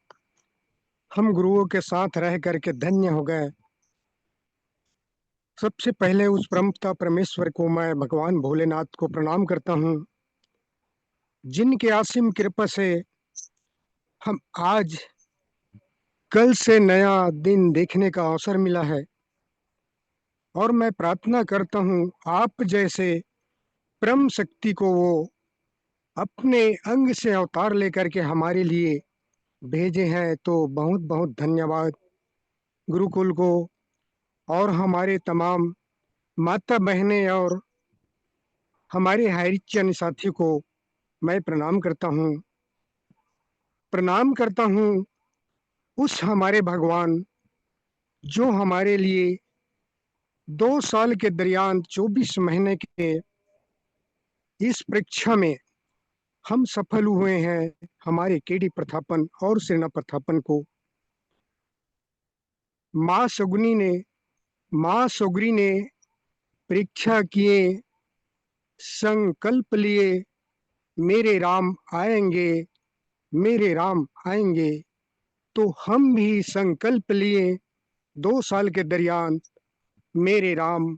हम गुरुओं के साथ रह करके धन्य हो गए। सबसे पहले उस परमपिता परमेश्वर को, मैं भगवान भोलेनाथ को प्रणाम करता हूं, जिनके असीम कृपा से हम आज कल से नया दिन देखने का अवसर मिला है। और मैं प्रार्थना करता हूं आप जैसे परम शक्ति को वो अपने अंग से अवतार लेकर के हमारे लिए भेजे हैं, तो बहुत बहुत धन्यवाद गुरुकुल को और हमारे तमाम माता बहनें और हमारे हरिजन साथी को मैं प्रणाम करता हूँ। प्रणाम करता हूँ उस हमारे भगवान जो हमारे लिए 2 साल के दरमियान 24 महीने के इस परीक्षा में हम सफल हुए हैं। हमारे केडी प्रथापन और सेना प्रथापन को माँ सुगरी ने परीक्षा किए, संकल्प लिए, मेरे राम आएंगे, मेरे राम आएंगे। तो हम भी संकल्प लिए 2 साल के दरमियान मेरे राम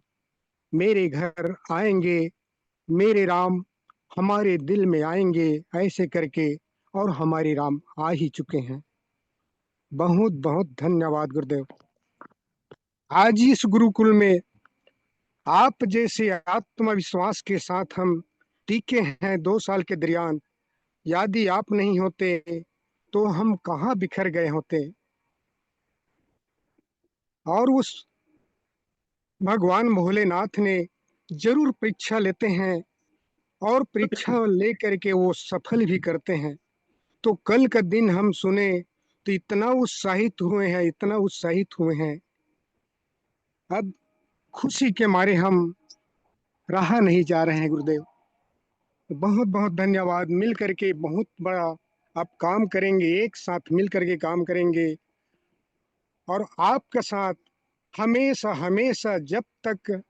मेरे घर आएंगे, मेरे राम हमारे दिल में आएंगे, ऐसे करके और हमारे राम आ ही चुके हैं। बहुत बहुत धन्यवाद गुरुदेव। आज इस गुरुकुल में आप जैसे आत्मविश्वास के साथ हम टीके हैं 2 साल के दरमियान। यदि आप नहीं होते तो हम कहाँ बिखर गए होते। और उस भगवान भोलेनाथ ने जरूर परीक्षा लेते हैं और परीक्षा लेकर के वो सफल भी करते हैं। तो कल का दिन हम सुने तो इतना उत्साहित हुए हैं, इतना उत्साहित हुए हैं। अब खुशी के मारे हम रहा नहीं जा रहे हैं गुरुदेव। बहुत बहुत धन्यवाद। मिल करके बहुत बड़ा आप काम करेंगे, एक साथ मिल करके काम करेंगे और आपके साथ हमेशा हमेशा जब तक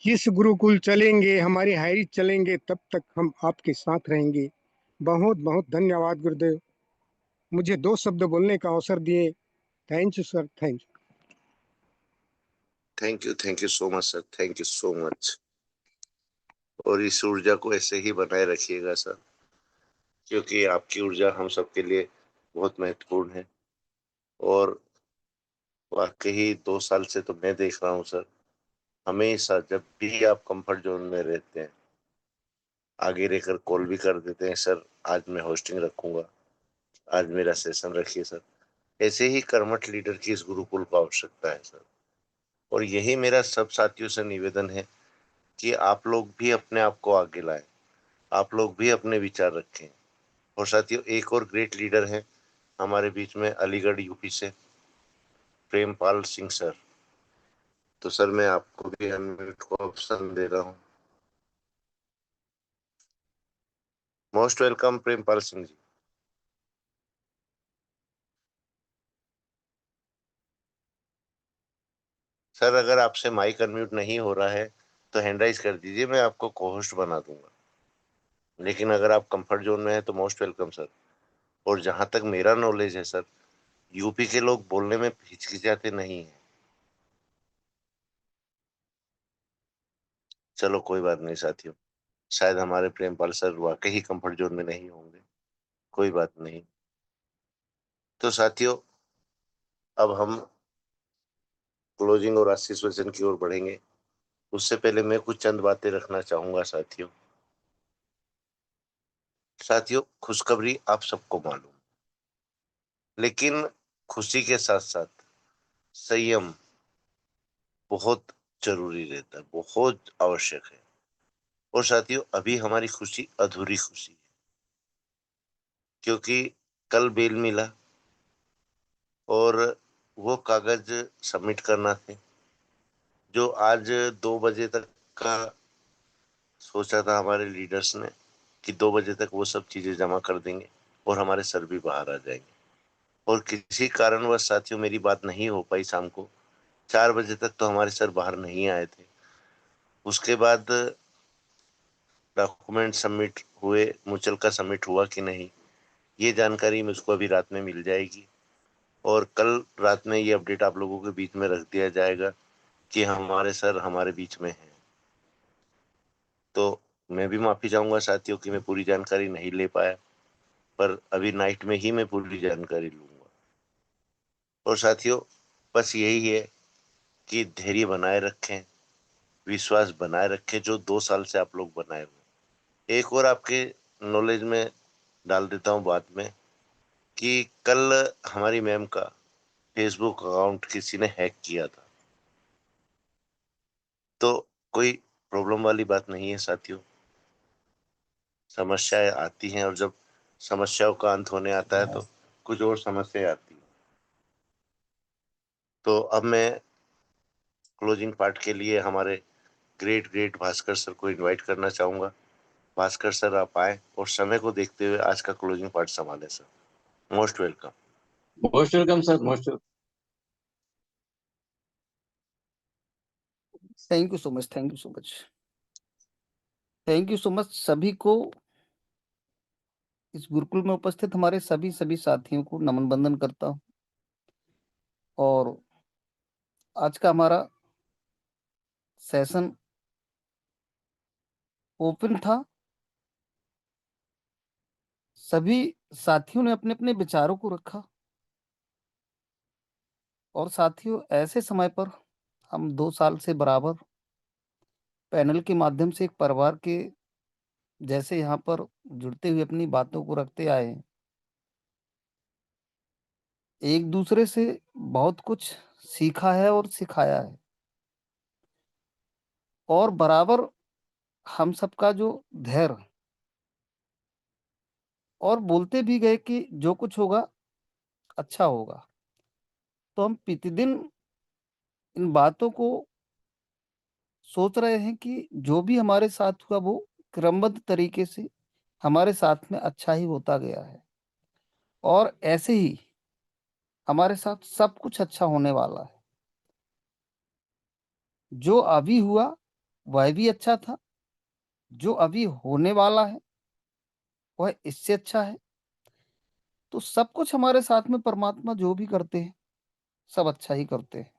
इस गुरुकुल चलेंगे, हमारे हायरी चलेंगे, तब तक हम आपके साथ रहेंगे। बहुत बहुत धन्यवाद गुरुदेव, मुझे 2 शब्द बोलने का अवसर दिए। Thank you sir, thank you. Thank you so much sir, thank you so much. और इस ऊर्जा को ऐसे ही बनाए रखिएगा सर, क्योंकि आपकी ऊर्जा हम सबके लिए बहुत महत्वपूर्ण है। और वाकई 2 साल से तो मैं देख रहा हूँ सर, हमेशा जब भी आप कंफर्ट जोन में रहते हैं आगे रहकर कॉल भी कर देते हैं, सर आज मैं होस्टिंग रखूंगा, आज मेरा सेशन रखिए सर। ऐसे ही कर्मठ लीडर की इस गुरुकुल को आवश्यकता है सर। और यही मेरा सब साथियों से निवेदन है कि आप लोग भी अपने आप को आगे लाएं, आप लोग भी अपने विचार रखें। और साथियों, एक और ग्रेट लीडर हैं हमारे बीच में, अलीगढ़ यूपी से प्रेमपाल सिंह सर। तो सर मैं आपको भी अनम्यूट को ऑप्शन दे रहा हूँ। Most welcome Prempal Singh ji. Sir अगर आपसे माइक अनम्यूट नहीं हो रहा है तो हैंड राइज कर दीजिए, मैं आपको को होस्ट बना दूंगा। लेकिन अगर आप कंफर्ट जोन में हैं तो मोस्ट वेलकम सर। और जहां तक मेरा नॉलेज है सर, यूपी के लोग बोलने में हिचकिचाते नहीं है। चलो कोई बात नहीं साथियों, शायद हमारे प्रेमपाल सर वाकई ही कंफर्ट जोन में नहीं होंगे, कोई बात नहीं। तो साथियों, अब हम क्लोजिंग और आशीर्वचन की ओर बढ़ेंगे। उससे पहले मैं कुछ चंद बातें रखना चाहूंगा साथियों। साथियों, खुशखबरी आप सबको मालूम, लेकिन खुशी के साथ साथ संयम बहुत जरूरी रहता है, बहुत आवश्यक है। और साथियों, अभी हमारी खुशी अधूरी खुशी है, क्योंकि कल बेल मिला और वो कागज सबमिट करना थे जो आज 2 बजे तक का सोचा था हमारे लीडर्स ने कि 2 बजे तक वो सब चीजें जमा कर देंगे और हमारे सर भी बाहर आ जाएंगे। और किसी कारणवश साथियों मेरी बात नहीं हो पाई। शाम को 4 बजे तक तो हमारे सर बाहर नहीं आए थे। उसके बाद डॉक्यूमेंट सबमिट हुए, मुचल का सबमिट हुआ कि नहीं, ये जानकारी मुझको अभी रात में मिल जाएगी और कल रात में ये अपडेट आप लोगों के बीच में रख दिया जाएगा कि हमारे सर हमारे बीच में हैं। तो मैं भी माफी चाहूंगा साथियों कि मैं पूरी जानकारी नहीं ले पाया, पर अभी नाइट में ही मैं पूरी जानकारी लूंगा। और साथियों, बस यही है कि धैर्य बनाए रखें, विश्वास बनाए रखें, जो 2 साल से आप लोग बनाए हुए। एक और आपके नॉलेज में डाल देता हूँ बात में कि कल हमारी मैम का फेसबुक अकाउंट किसी ने हैक किया था। तो कोई प्रॉब्लम वाली बात नहीं है साथियों। समस्याएं आती हैं और जब समस्याओं का अंत होने आता है तो कुछ और समस्याएं आती हैं। तो अब मैं क्लोजिंग पार्ट के लिए हमारे ग्रेट भास्कर सर को इनवाइट करना चाहूंगा। भास्कर सर आप आए और समय को देखते हुए आज का क्लोजिंग पार्ट संभालें sir. Most welcome. Most welcome sir, most thank you so much, thank you so much, thank you so much सभी को, इस गुरुकुल में उपस्थित हमारे सभी साथियों को नमन बंदन करता हूँ। और आज का हमारा सेशन ओपन था। सभी साथियों ने अपने अपने विचारों को रखा। और साथियों, ऐसे समय पर हम 2 साल से बराबर पैनल के माध्यम से एक परिवार के जैसे यहाँ पर जुड़ते हुए अपनी बातों को रखते आए हैं। एक दूसरे से बहुत कुछ सीखा है और सिखाया है। और बराबर हम सबका जो धैर्य, और बोलते भी गए कि जो कुछ होगा अच्छा होगा। तो हम प्रतिदिन इन बातों को सोच रहे हैं कि जो भी हमारे साथ हुआ वो क्रमबद्ध तरीके से हमारे साथ में अच्छा ही होता गया है। और ऐसे ही हमारे साथ सब कुछ अच्छा होने वाला है। जो अभी हुआ वह भी अच्छा था, जो अभी होने वाला है वह इससे अच्छा है। तो सब कुछ हमारे साथ में परमात्मा जो भी करते हैं सब अच्छा ही करते हैं।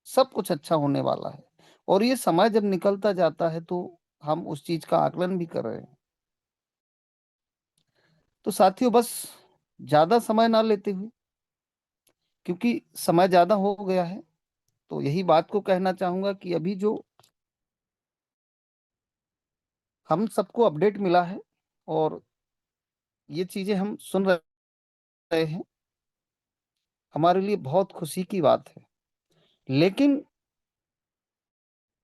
सब कुछ अच्छा होने वाला है। और ये समय जब निकलता जाता है तो हम उस चीज का आकलन भी कर रहे हैं। तो साथियों, बस ज्यादा समय ना लेते हुए, क्योंकि समय ज्यादा हो गया है, तो यही बात को कहना चाहूंगा कि अभी जो हम सबको अपडेट मिला है और ये चीजें हम सुन रहे हैं, हमारे लिए बहुत खुशी की बात है। लेकिन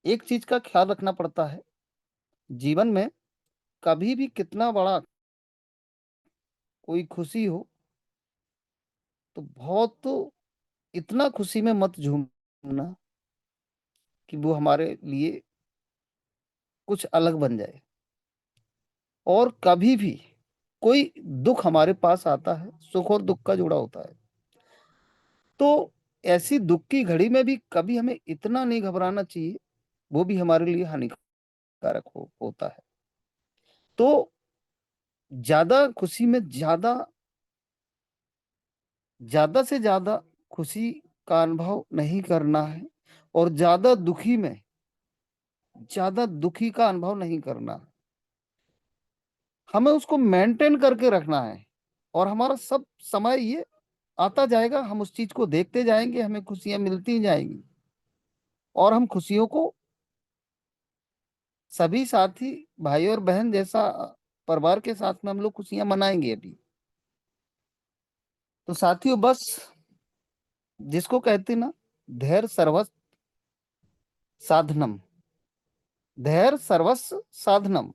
एक चीज का ख्याल रखना पड़ता है, जीवन में कभी भी कितना बड़ा कोई खुशी हो तो बहुत तो इतना खुशी में मत झूमना कि वो हमारे लिए कुछ अलग बन जाए। और कभी भी कोई दुख हमारे पास आता है, सुख और दुख का जोड़ा होता है, तो ऐसी दुख की घड़ी में भी कभी हमें इतना नहीं घबराना चाहिए, वो भी हमारे लिए हानिकारक होता है। तो ज्यादा खुशी में ज्यादा से ज्यादा खुशी का अनुभव नहीं करना है और ज्यादा दुखी में ज्यादा दुखी का अनुभव नहीं करना है। हमें उसको मेंटेन करके रखना है और हमारा सब समय ये आता जाएगा, हम उस चीज को देखते जाएंगे, हमें खुशियां मिलती जाएंगी और हम खुशियों को सभी साथी भाई और बहन जैसा परिवार के साथ में हम लोग खुशियां मनाएंगे अभी। तो साथियों, बस जिसको कहते ना, धैर्य सर्वस्व साधनम, धैर्य सर्वस्व साधनम,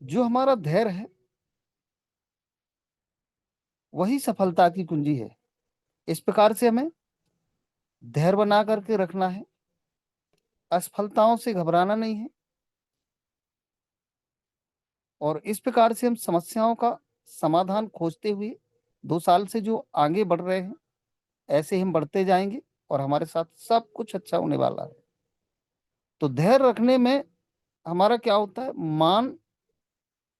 जो हमारा धैर्य है वही सफलता की कुंजी है। इस प्रकार से हमें धैर्य बना करके रखना है, असफलताओं से घबराना नहीं है। और इस प्रकार से हम समस्याओं का समाधान खोजते हुए 2 साल से जो आगे बढ़ रहे हैं, ऐसे ही हम बढ़ते जाएंगे और हमारे साथ सब कुछ अच्छा होने वाला है। तो धैर्य रखने में हमारा क्या होता है, मान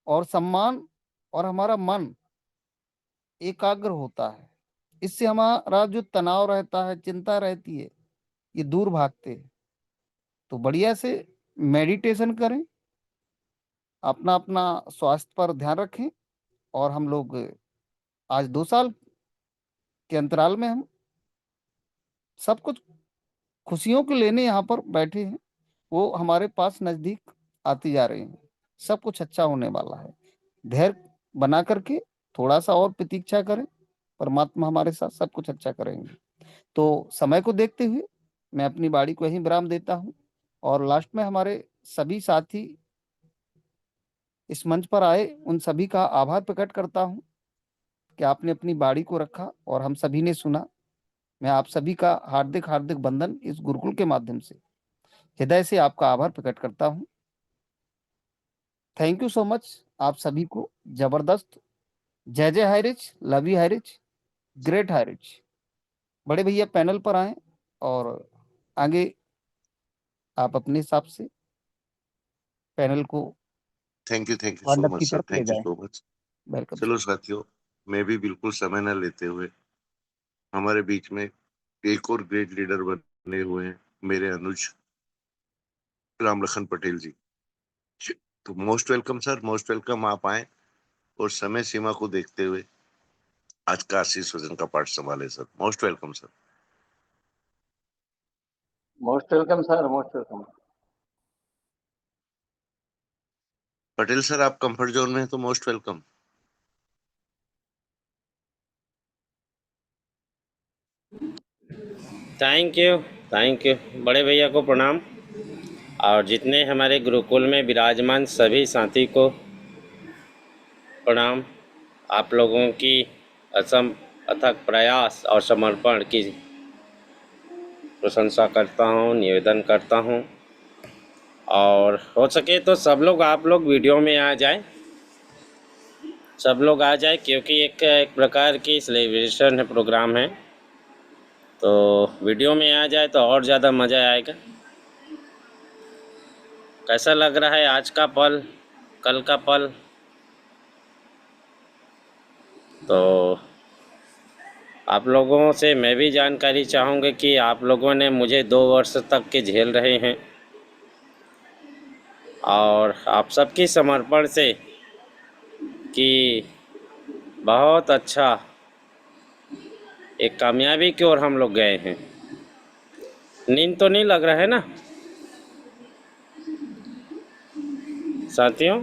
और सम्मान और हमारा मन एकाग्र होता है। इससे हमारा जो तनाव रहता है, चिंता रहती है, ये दूर भागते हैं। तो बढ़िया से मेडिटेशन करें, अपना अपना स्वास्थ्य पर ध्यान रखें। और हम लोग आज 2 साल के अंतराल में हम सब कुछ खुशियों के लेने यहाँ पर बैठे हैं, वो हमारे पास नजदीक आती जा रही हैं। सब कुछ अच्छा होने वाला है। धैर्य बना करके थोड़ा सा और प्रतीक्षा करें, परमात्मा हमारे साथ सब कुछ अच्छा करेंगे। तो समय को देखते हुए मैं अपनी बाड़ी को यहीं विराम देता हूँ और लास्ट में हमारे सभी साथी इस मंच पर आए उन सभी का आभार प्रकट करता हूँ कि आपने अपनी बाड़ी को रखा और हम सभी ने सुना। मैं आप सभी का हार्दिक हार्दिक वंदन इस गुरुकुल के माध्यम से हृदय से आपका आभार प्रकट करता हूँ। थैंक यू सो मच आप सभी को। जबरदस्त। जय जय high rich, love you high rich, great high rich. बड़े भैया पैनल पर आए और आगे आप अपने हिसाब से पैनल को थैंक यू सो मंडप मच की सर, तरफ ले थैंक यू जाएं। So much. वेलकम चलो साथियों, मैं भी बिल्कुल समय न लेते हुए, हमारे बीच में एक और ग्रेट लीडर बने हुए हैं मेरे अनुज राम लखन पटेल जी। तो most welcome sir, most welcome. आप आए और समय सीमा को देखते हुए आज का आशीष वजन का पाठ संभाले sir. Most welcome sir. Most welcome sir, most welcome. Patel sir, आप कंफर्ट जोन में हैं तो most welcome. Thank you, thank you. बड़े भैया को प्रणाम और जितने हमारे गुरुकुल में विराजमान सभी साथी को प्रणाम। आप लोगों की असम अथक प्रयास और समर्पण की प्रशंसा करता हूँ, निवेदन करता हूँ। और हो सके तो सब लोग आप लोग वीडियो में आ जाए, सब लोग आ जाए, क्योंकि एक प्रकार की सेलिब्रेशन है, प्रोग्राम है, तो वीडियो में आ जाए तो और ज़्यादा मज़ा आएगा। कैसा लग रहा है आज का पल, कल का पल? तो आप लोगों से मैं भी जानकारी चाहूँगा कि आप लोगों ने मुझे 2 वर्ष तक के झेल रहे हैं और आप सबकी समर्पण से कि बहुत अच्छा एक कामयाबी की ओर हम लोग गए हैं। नींद तो नहीं लग रहा है ना साथियों?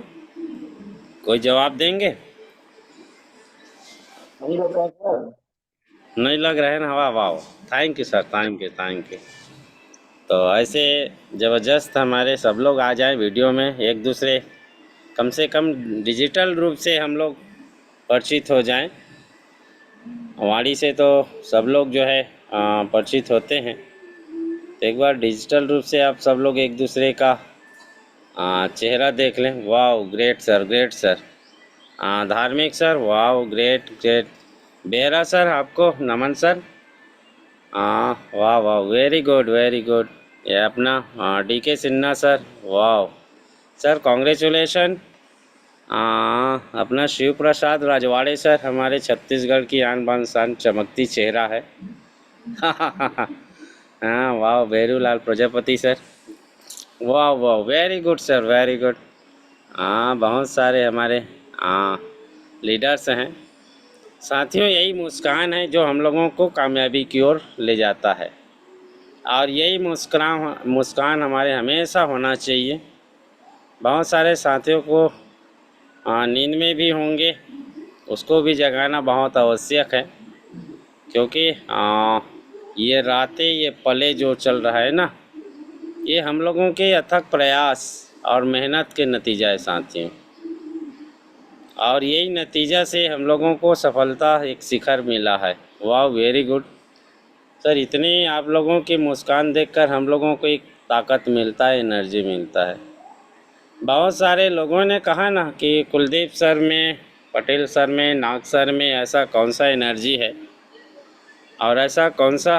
कोई जवाब देंगे? नहीं लग रहा सर। नहीं लग रहा है ना? वाह वाह, thank you sir, thank you, thank you. तो ऐसे ज़बरदस्त हमारे सब लोग आ जाएं वीडियो में, एक दूसरे कम से कम डिजिटल रूप से हम लोग परिचित हो जाएं। वाणी से तो सब लोग जो है परिचित होते हैं, तो एक बार डिजिटल रूप से आप सब लोग एक दूसरे का चेहरा देख लें। वाह, ग्रेट सर, ग्रेट सर। धार्मिक सर, वाह, ग्रेट ग्रेट। बेहरा सर, आपको नमन सर। वाह वाह, वेरी गुड, वेरी गुड। ये अपना DK सिन्हा सर, वाह सर, कॉन्ग्रेचुलेशन। अपना शिव प्रसाद राजवाड़े सर, हमारे छत्तीसगढ़ की आन बान शान चमकती चेहरा है। हाँ वाह, भैरूलाल प्रजापति सर, वाह वाह, very good sir, very good. बहुत सारे हमारे लीडर्स हैं साथियों। यही मुस्कान है जो हम लोगों को कामयाबी की ओर ले जाता है और यही मुस्कान हमारे हमेशा होना चाहिए। बहुत सारे साथियों को नींद में भी होंगे, उसको भी जगाना बहुत आवश्यक है, क्योंकि ये रातें, ये पले जो चल रहा है ना, ये हम लोगों के अथक प्रयास और मेहनत के नतीजा है साथियों। और यही नतीजा से हम लोगों को सफलता एक शिखर मिला है। वाह, वेरी गुड सर। इतनी आप लोगों की मुस्कान देखकर हम लोगों को एक ताकत मिलता है, एनर्जी मिलता है। बहुत सारे लोगों ने कहा ना कि कुलदीप सर में, पटेल सर में, नाग सर में ऐसा कौन सा एनर्जी है और ऐसा कौन सा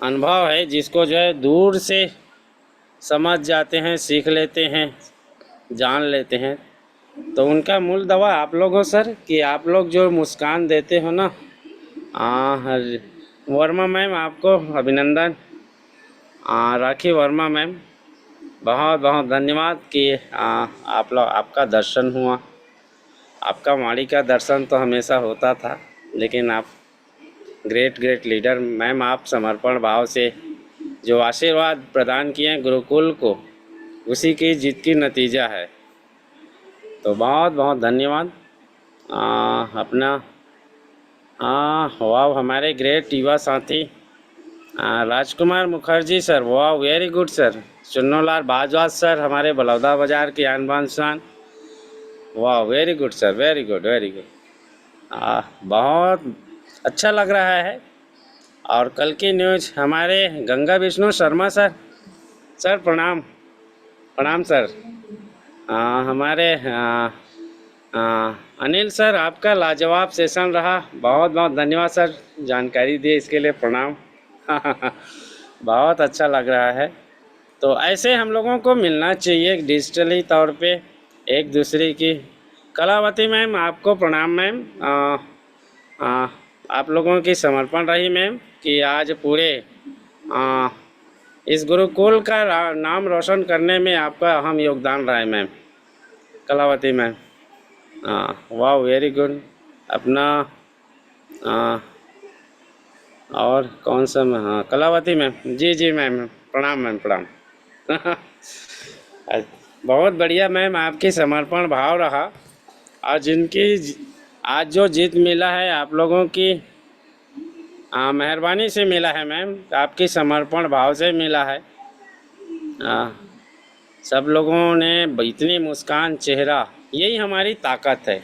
अनुभव है जिसको जो है दूर से समझ जाते हैं, सीख लेते हैं, जान लेते हैं। तो उनका मूल दवा आप लोग हो सर, कि आप लोग जो मुस्कान देते हो ना। वर्मा मैम, आपको अभिनंदन। राखी वर्मा मैम, बहुत बहुत धन्यवाद कि आप लोग, आपका दर्शन हुआ। आपका वाणी का दर्शन तो हमेशा होता था, लेकिन आप ग्रेट ग्रेट लीडर मैम, आप समर्पण भाव से जो आशीर्वाद प्रदान किए गुरुकुल को, उसी की जीत की नतीजा है। तो बहुत बहुत धन्यवाद। अपना वाह, हमारे ग्रेट युवा साथी राजकुमार मुखर्जी सर, वाह very good sir. Chunnulal Bhardwaj sir, हमारे बलौदा बाजार के आन बान शान, वाह very good sir, very good very good. बहुत अच्छा लग रहा है। और कल की न्यूज हमारे गंगा विष्णु शर्मा सर, सर प्रणाम प्रणाम सर। हमारे अनिल सर, आपका लाजवाब सेशन रहा, बहुत बहुत धन्यवाद सर, जानकारी दिए इसके लिए प्रणाम। बहुत अच्छा लग रहा है। तो ऐसे हम लोगों को मिलना चाहिए डिजिटली तौर पे एक दूसरे की। कलावती मैम, आपको प्रणाम मैम। आप लोगों की समर्पण रही मैम कि आज पूरे इस गुरुकुल का नाम रोशन करने में आपका अहम योगदान रहा है मैम, कलावती मैम। वाह वेरी गुड। अपना और कौन सा मैम? कलावती मैम, जी जी मैम, प्रणाम मैम, प्रणाम। बहुत बढ़िया मैम, आपकी समर्पण भाव रहा। और जिनकी आज जो जीत मिला है आप लोगों की मेहरबानी से मिला है मैम, आपकी समर्पण भाव से मिला है। सब लोगों ने इतनी मुस्कान चेहरा, यही हमारी ताकत है।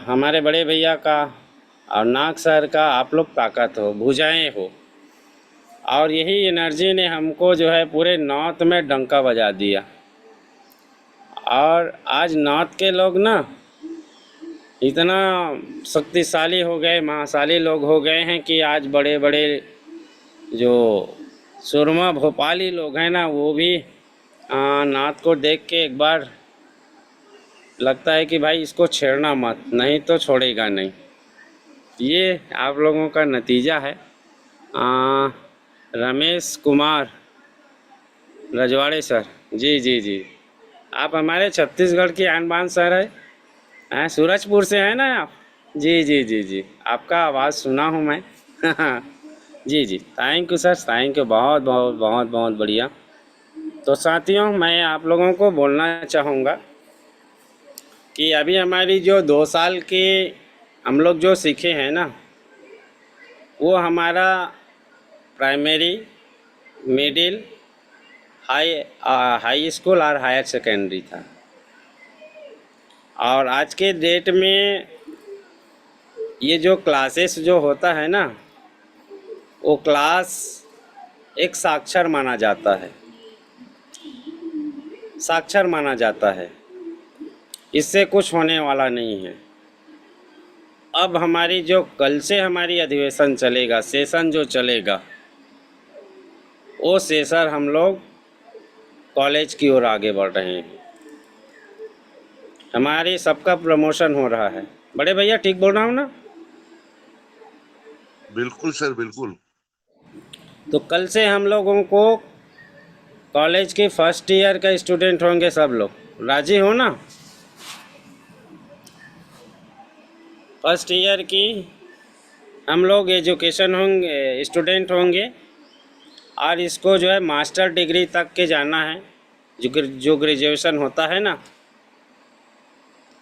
हमारे बड़े भैया का और नाग सर का आप लोग ताकत हो, भुजाएं हो। और यही एनर्जी ने हमको जो है पूरे नॉर्थ में डंका बजा दिया। और आज नॉर्थ के लोग ना इतना शक्तिशाली हो गए, महाशाली लोग हो गए हैं कि आज बड़े बड़े जो सुरमा भोपाली लोग हैं ना, वो भी नाथ को देख के एक बार लगता है कि भाई इसको छेड़ना मत, नहीं तो छोड़ेगा नहीं। ये आप लोगों का नतीजा है। रमेश कुमार रजवाड़े सर, जी जी जी, आप हमारे छत्तीसगढ़ की आन बान सर है, सूरजपुर से हैं ना आप? जी जी जी जी, आपका आवाज़ सुना हूँ मैं। जी जी, thank you sir, thank you, बहुत बहुत बहुत बहुत बढ़िया। तो साथियों, मैं आप लोगों को बोलना चाहूँगा कि अभी हमारी जो 2 साल की हम लोग जो सीखे हैं ना, वो हमारा प्राइमरी, मिडिल, हाई स्कूल और हायर सेकेंडरी था। और आज के डेट में ये जो क्लासेस जो होता है ना, वो क्लास एक साक्षर माना जाता है, साक्षर माना जाता है। इससे कुछ होने वाला नहीं है। अब हमारी जो कल से हमारी अधिवेशन चलेगा, सेशन जो चलेगा, वो सेशन हम लोग कॉलेज की ओर आगे बढ़ रहे हैं। हमारी सबका प्रमोशन हो रहा है। बड़े भैया ठीक बोल रहा हूँ ना? बिल्कुल सर, बिल्कुल। तो कल से हम लोगों को कॉलेज के फर्स्ट ईयर का स्टूडेंट होंगे सब लोग, राजी हो ना? फर्स्ट ईयर की हम लोग एजुकेशन होंगे, स्टूडेंट होंगे। और इसको जो है मास्टर डिग्री तक के जाना है, जो ग्रेजुएशन होता है ना,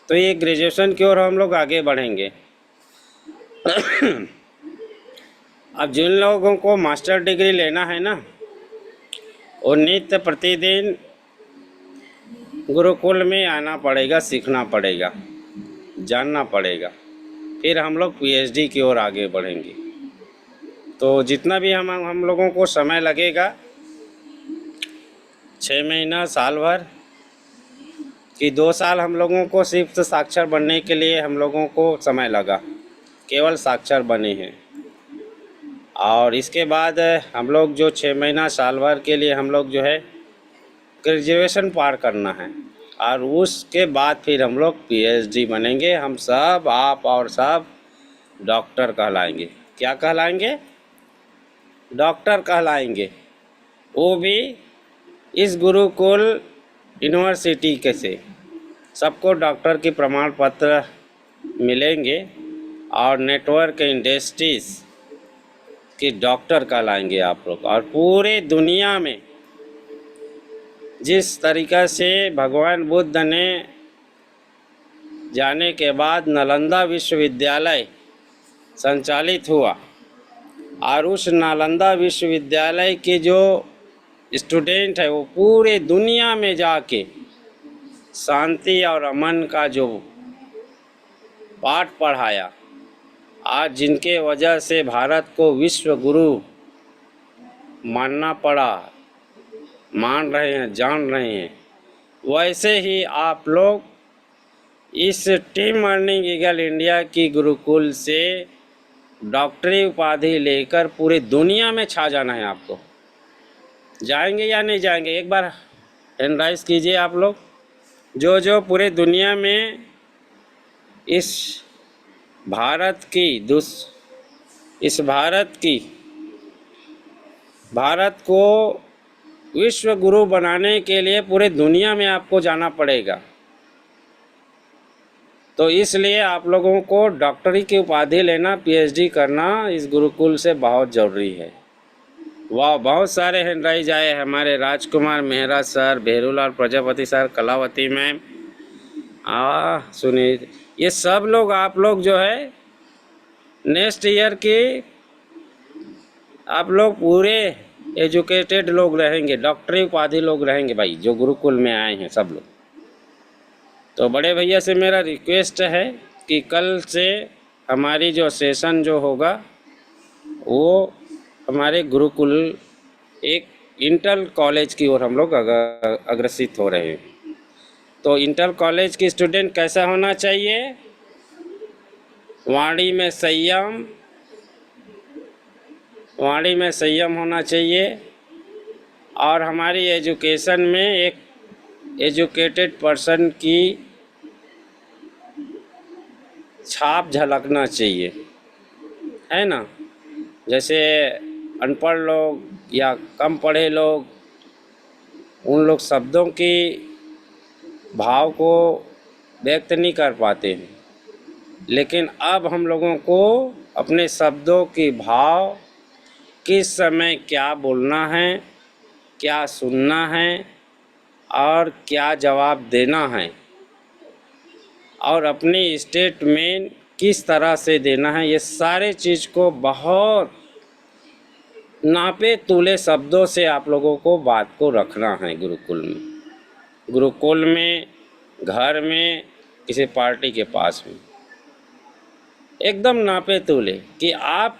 तो ये ग्रेजुएशन की ओर हम लोग आगे बढ़ेंगे। अब जिन लोगों को मास्टर डिग्री लेना है ना, वो नित्य प्रतिदिन गुरुकुल में आना पड़ेगा, सीखना पड़ेगा, जानना पड़ेगा। फिर हम लोग पीएचडी की ओर आगे बढ़ेंगे। तो जितना भी हम लोगों को समय लगेगा, 6 महीना, साल भर कि 2 साल हम लोगों को सिर्फ साक्षर बनने के लिए हम लोगों को समय लगा, केवल साक्षर बने हैं। और इसके बाद हम लोग जो 6 महीना, साल भर के लिए हम लोग जो है ग्रेजुएशन पार करना है। और उसके बाद फिर हम लोग पीएचडी बनेंगे। हम सब, आप और सब डॉक्टर कहलाएंगे। क्या कहलाएंगे? डॉक्टर कहलाएंगे। वो भी इस गुरुकुल यूनिवर्सिटी के से सबको डॉक्टर की प्रमाण पत्र मिलेंगे और नेटवर्क इंडस्ट्रीज के डॉक्टर कहलाएंगे आप लोग। और पूरे दुनिया में जिस तरीक़ा से भगवान बुद्ध ने जाने के बाद नालंदा विश्वविद्यालय संचालित हुआ और उस नालंदा विश्वविद्यालय के जो स्टूडेंट है वो पूरे दुनिया में जाके शांति और अमन का जो पाठ पढ़ाया, आज जिनके वजह से भारत को विश्व गुरु मानना पड़ा, मान रहे हैं, जान रहे हैं, वैसे ही आप लोग इस टीम अर्निंग ईगल इंडिया की गुरुकुल से डॉक्टरी उपाधि लेकर पूरी दुनिया में छा जाना है आपको। जाएंगे या नहीं जाएंगे? एक बार हैंड राइज कीजिए आप लोग, जो पूरे दुनिया में इस भारत को विश्व गुरु बनाने के लिए पूरे दुनिया में आपको जाना पड़ेगा। तो इसलिए आप लोगों को डॉक्टरी की उपाधि लेना, पीएचडी करना इस गुरुकुल से बहुत ज़रूरी है। वाह, बहुत सारे हैंड राइज आए। हमारे Rajkumar Mehra sir, Bherulal Prajapati sir, Kalavati ma'am, Sunil, ये सब लोग आप लोग जो है नेक्स्ट ईयर के आप लोग पूरे एजुकेटेड लोग रहेंगे, डॉक्टरी उपाधि लोग रहेंगे भाई, जो गुरुकुल में आए हैं सब लोग। तो बड़े भैया से मेरा रिक्वेस्ट है कि कल से हमारी जो सेशन जो होगा वो हमारे गुरुकुल एक इंटर कॉलेज की ओर हम लोग अग्रसित हो रहे हैं। तो इंटर कॉलेज की स्टूडेंट कैसा होना चाहिए? वाणी में संयम होना चाहिए और हमारी एजुकेशन में एक एजुकेटेड पर्सन की छाप झलकना चाहिए, है ना। जैसे अनपढ़ लोग या कम पढ़े लोग, उन लोग शब्दों की भाव को व्यक्त नहीं कर पाते हैं, लेकिन अब हम लोगों को अपने शब्दों की भाव, किस समय क्या बोलना है, क्या सुनना है और क्या जवाब देना है और अपनी स्टेटमेंट किस तरह से देना है, ये सारे चीज़ को बहुत नापे तूले शब्दों से आप लोगों को बात को रखना है गुरुकुल में, घर में, किसी पार्टी के पास में, एकदम नापे तूले कि आप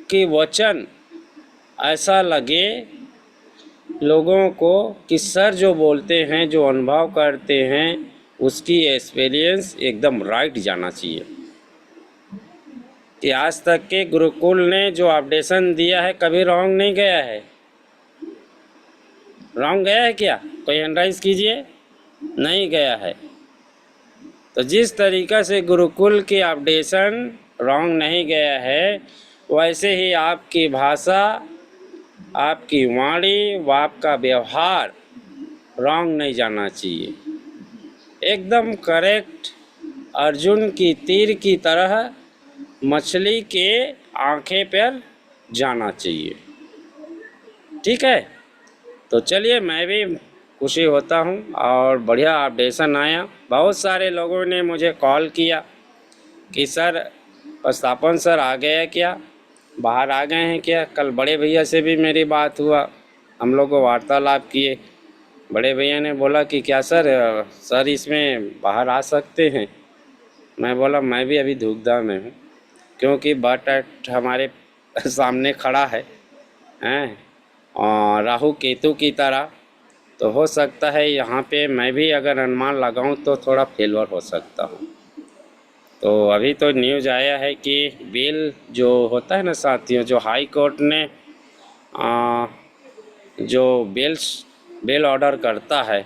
की वचन ऐसा लगे लोगों को कि सर जो बोलते हैं, जो अनुभव करते हैं, उसकी एक्सपीरियंस एकदम राइट जाना चाहिए। कि आज तक के गुरुकुल ने जो अपडेशन दिया है कभी रॉन्ग नहीं गया है। रॉन्ग गया है क्या? कोई हैंड राइज कीजिए। नहीं गया है। तो जिस तरीक़ा से गुरुकुल की अपडेशन रॉन्ग नहीं गया है, वैसे ही आपकी भाषा, आपकी वाणी व आपका व्यवहार रॉन्ग नहीं जाना चाहिए। एकदम करेक्ट, अर्जुन की तीर की तरह मछली के आंखें पर जाना चाहिए। ठीक है, तो चलिए, मैं भी खुशी होता हूँ और बढ़िया अपडेशन आया। बहुत सारे लोगों ने मुझे कॉल किया कि सर प्रस्थापन सर आ गया क्या, बाहर आ गए हैं क्या। कल बड़े भैया से भी मेरी बात हुआ, हम लोग को वार्तालाप किए। बड़े भैया ने बोला कि क्या सर इसमें बाहर आ सकते हैं। मैं बोला मैं भी अभी दुविधा में हूँ, क्योंकि बट हमारे सामने खड़ा है और राहु केतु की तरह। तो हो सकता है यहाँ पे मैं भी अगर अनुमान लगाऊं तो थोड़ा फेलवर हो सकता हूँ। तो अभी तो न्यूज़ आया है कि बेल जो होता है ना साथियों, जो हाई कोर्ट ने जो बेल ऑर्डर करता है,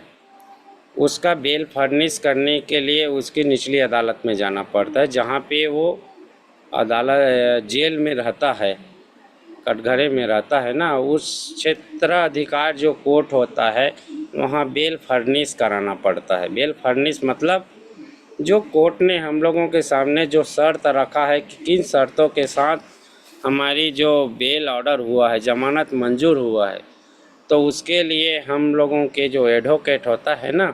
उसका बेल फर्निश करने के लिए उसकी निचली अदालत में जाना पड़ता है, जहाँ पे वो अदालत जेल में रहता है, कटघरे में रहता है ना, उस क्षेत्र अधिकार जो कोर्ट होता है वहाँ बेल फर्निश कराना पड़ता है। बेल फर्निश मतलब जो कोर्ट ने हम लोगों के सामने जो शर्त रखा है कि किन शर्तों के साथ हमारी जो बेल ऑर्डर हुआ है, जमानत मंजूर हुआ है, तो उसके लिए हम लोगों के जो एडवोकेट होता है ना,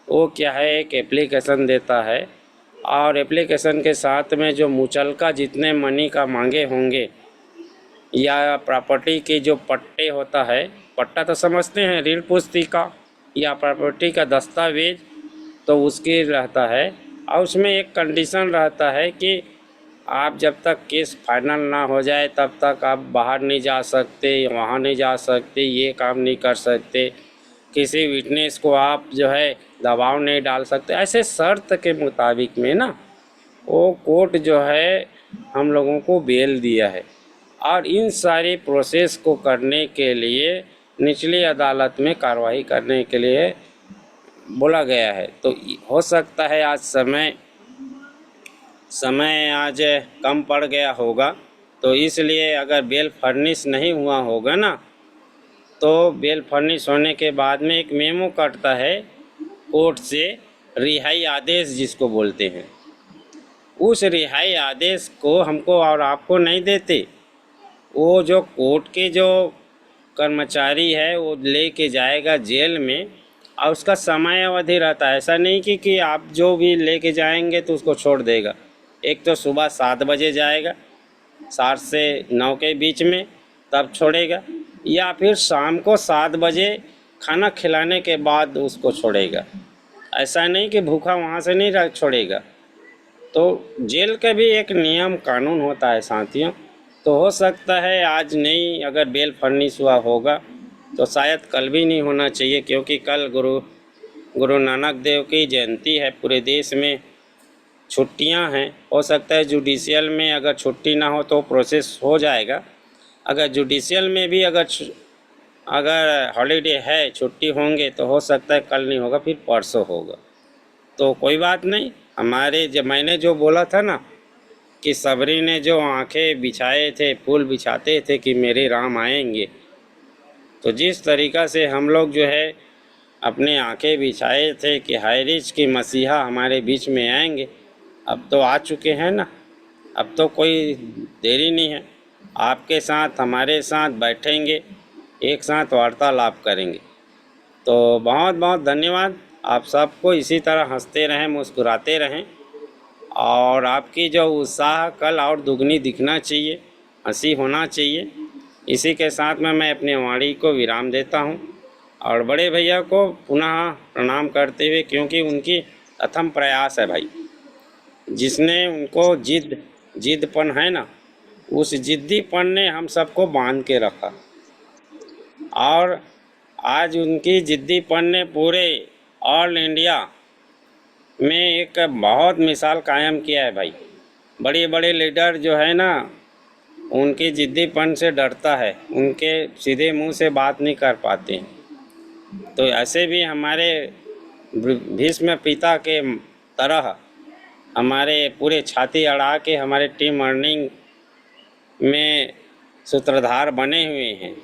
वो क्या है, एक एप्लीकेशन देता है और एप्लीकेशन के साथ में जो मुचलका जितने मनी का मांगे होंगे या प्रॉपर्टी के जो पट्टे होता है, पट्टा तो समझते हैं, ऋण पुस्तिका या प्रॉपर्टी का दस्तावेज, तो उसकी रहता है। और उसमें एक कंडीशन रहता है कि आप जब तक केस फाइनल ना हो जाए तब तक आप बाहर नहीं जा सकते, वहाँ नहीं जा सकते, ये काम नहीं कर सकते, किसी विटनेस को आप जो है दबाव नहीं डाल सकते। ऐसे शर्त के मुताबिक में ना वो कोर्ट जो है हम लोगों को बेल दिया है। और इन सारी प्रोसेस को करने के लिए निचली अदालत में कार्रवाई करने के लिए बोला गया है। तो हो सकता है आज समय आज कम पड़ गया होगा, तो इसलिए अगर बेल फर्निश नहीं हुआ होगा ना, तो बेल फर्निश होने के बाद में एक मेमो कटता है कोर्ट से, रिहाई आदेश जिसको बोलते हैं। उस रिहाई आदेश को हमको और आपको नहीं देते, वो जो कोर्ट के जो कर्मचारी है वो लेके जाएगा जेल में, और उसका समय अवधि रहता है। ऐसा नहीं कि आप जो भी लेके जाएंगे तो उसको छोड़ देगा। एक तो सुबह 7 बजे जाएगा, 7 से 9 के बीच में, तब छोड़ेगा, या फिर शाम को 7 बजे खाना खिलाने के बाद उसको छोड़ेगा। ऐसा नहीं कि भूखा वहाँ से नहीं छोड़ेगा। तो जेल का भी एक नियम कानून होता है साथियों। तो हो सकता है आज नहीं, अगर बेल फर्निश हुआ होगा तो शायद कल भी नहीं होना चाहिए, क्योंकि कल गुरु नानक देव की जयंती है। पूरे देश में छुट्टियां हैं। हो सकता है जुडिशियल में अगर छुट्टी ना हो तो प्रोसेस हो जाएगा। अगर जुडिशियल में भी अगर हॉलीडे है, छुट्टी होंगे, तो हो सकता है कल नहीं होगा, फिर परसों होगा। तो कोई बात नहीं। मैंने जो बोला था ना कि सबरी ने जो आंखें बिछाए थे, फूल बिछाते थे कि मेरे राम आएंगे, तो जिस तरीक़ा से हम लोग जो है अपने आंखें बिछाए थे कि हाय रिच की मसीहा हमारे बीच में आएंगे, अब तो आ चुके हैं ना। अब तो कोई देरी नहीं है, आपके साथ हमारे साथ बैठेंगे, एक साथ वार्तालाप करेंगे। तो बहुत बहुत धन्यवाद। आप सबको इसी तरह हंसते रहें, मुस्कुराते रहें, और आपकी जो उत्साह कल और दुगनी दिखना चाहिए, हंसी होना चाहिए। इसी के साथ में मैं अपने वाणी को विराम देता हूं, और बड़े भैया को पुनः प्रणाम करते हुए, क्योंकि उनकी अथम प्रयास है भाई, जिसने उनको जिद्दपन है ना, उस जिद्दीपन ने हम सबको बांध के रखा, और आज उनकी जिद्दीपन ने पूरे ऑल इंडिया में एक बहुत मिसाल कायम किया है भाई। बड़े बड़े लीडर जो है ना, उनके जिद्दीपन से डरता है, उनके सीधे मुंह से बात नहीं कर पाते हैं। तो ऐसे भी हमारे भीष्म पिता के तरह हमारे पूरे छाती अड़ा के हमारे टीम अर्निंग में सूत्रधार बने हुए हैं।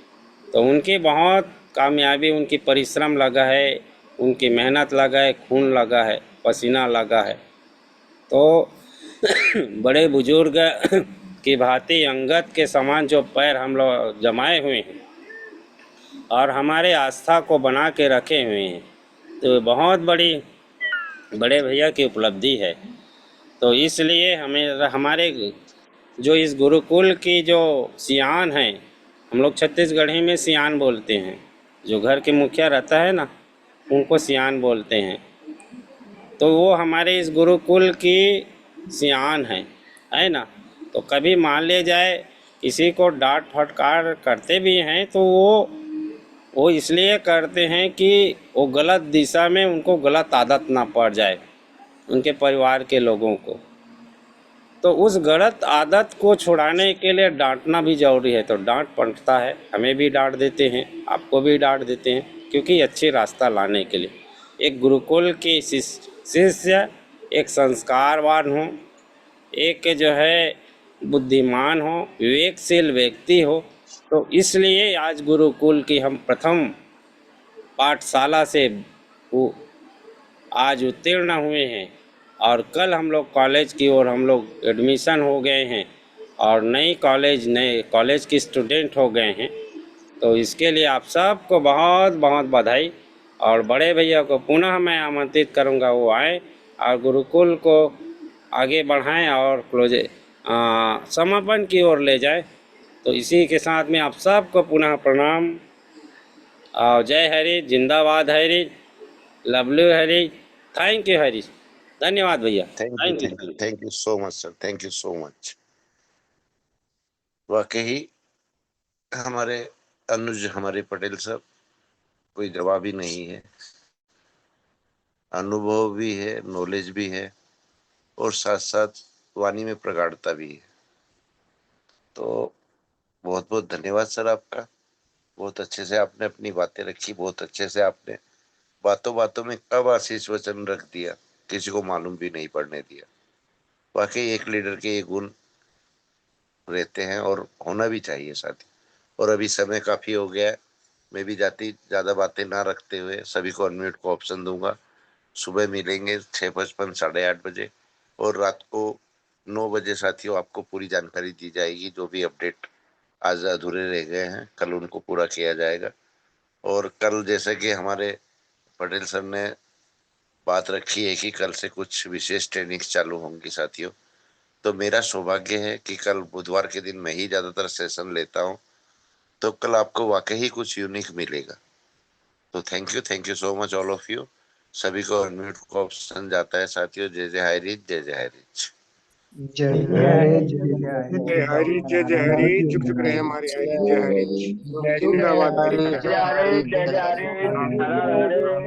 तो उनकी बहुत कामयाबी, उनकी परिश्रम लगा है, उनकी मेहनत लगा है, खून लगा है, पसीना लगा है। तो बड़े बुजुर्ग की भांति अंगद के समान जो पैर हम लोग जमाए हुए हैं और हमारे आस्था को बना के रखे हुए हैं, तो बहुत बड़े भैया की उपलब्धि है। तो इसलिए हमारे जो इस गुरुकुल की जो सियान हैं, हम लोग छत्तीसगढ़ी में सियान बोलते हैं, जो घर के मुखिया रहता है ना, उनको सियान बोलते हैं। तो वो हमारे इस गुरुकुल की सियान है ना। तो कभी मान ले जाए किसी को डांट फटकार करते भी हैं, तो वो इसलिए करते हैं कि वो गलत दिशा में उनको गलत आदत ना पड़ जाए, उनके परिवार के लोगों को। तो उस गलत आदत को छुड़ाने के लिए डांटना भी ज़रूरी है। तो डांट पड़ता है, हमें भी डांट देते हैं, आपको भी डांट देते हैं, क्योंकि अच्छे रास्ता लाने के लिए। एक गुरुकुल के शिष्य एक संस्कारवान हो, एक जो है बुद्धिमान हो, विवेकशील व्यक्ति हो। तो इसलिए आज गुरुकुल की हम प्रथम पाठशाला से आज उत्तीर्ण हुए हैं, और कल हम लोग कॉलेज की ओर हम लोग एडमिशन हो गए हैं, और नए कॉलेज के स्टूडेंट हो गए हैं। तो इसके लिए आप सबको बहुत बहुत बधाई। और बड़े भैया को पुनः मैं आमंत्रित करूंगा वो आए और गुरुकुल को आगे बढ़ाएं और समापन की ओर ले जाए। तो इसी के साथ में आप सबको पुनः प्रणाम और जय हरि, जिंदाबाद Hari, lovely Hari, thank you Hari, धन्यवाद भैया। Thank you so much sir, thank you so much. वाकई हमारे अनुज, हमारे पटेल सर, कोई जवाब ही नहीं है। अनुभव भी है, नॉलेज भी है और साथ साथ वाणी में प्रगाढ़ता भी है। तो बहुत बहुत धन्यवाद सर आपका। बहुत अच्छे से आपने अपनी बातें रखी, बहुत अच्छे से आपने बातों बातों में कब आशीष वचन रख दिया किसी को मालूम भी नहीं पड़ने दिया। वाकई एक लीडर के ये गुण रहते हैं और होना भी चाहिए साथी। और अभी समय काफी हो गया है, मैं भी ज्यादा बातें ना रखते हुए सभी को अनम्यूट को ऑप्शन दूंगा। सुबह मिलेंगे 6:55 8:30 बजे और रात को 9 बजे साथियों आपको पूरी जानकारी दी जाएगी। जो भी अपडेट आज अधूरे रह गए हैं कल उनको पूरा किया जाएगा। और कल जैसे कि हमारे पटेल सर ने बात रखी है कि कल से कुछ विशेष ट्रेनिंग चालू होंगी साथियों। तो मेरा सौभाग्य है कि कल बुधवार के दिन मैं ही ज्यादातर सेशन लेता हूं, तो कल आपको वाकई कुछ यूनिक मिलेगा। तो thank you so much all of you. सभी को अनम्यूट को ऑप्शन जाता है साथियों। जय जय हरि, जय जय हरि। जय हरि, जय हरि, जुग जुग रहे हमारे हरि, जय हरि, जिंदाबाद। जय हरि, जय हरि, हर हर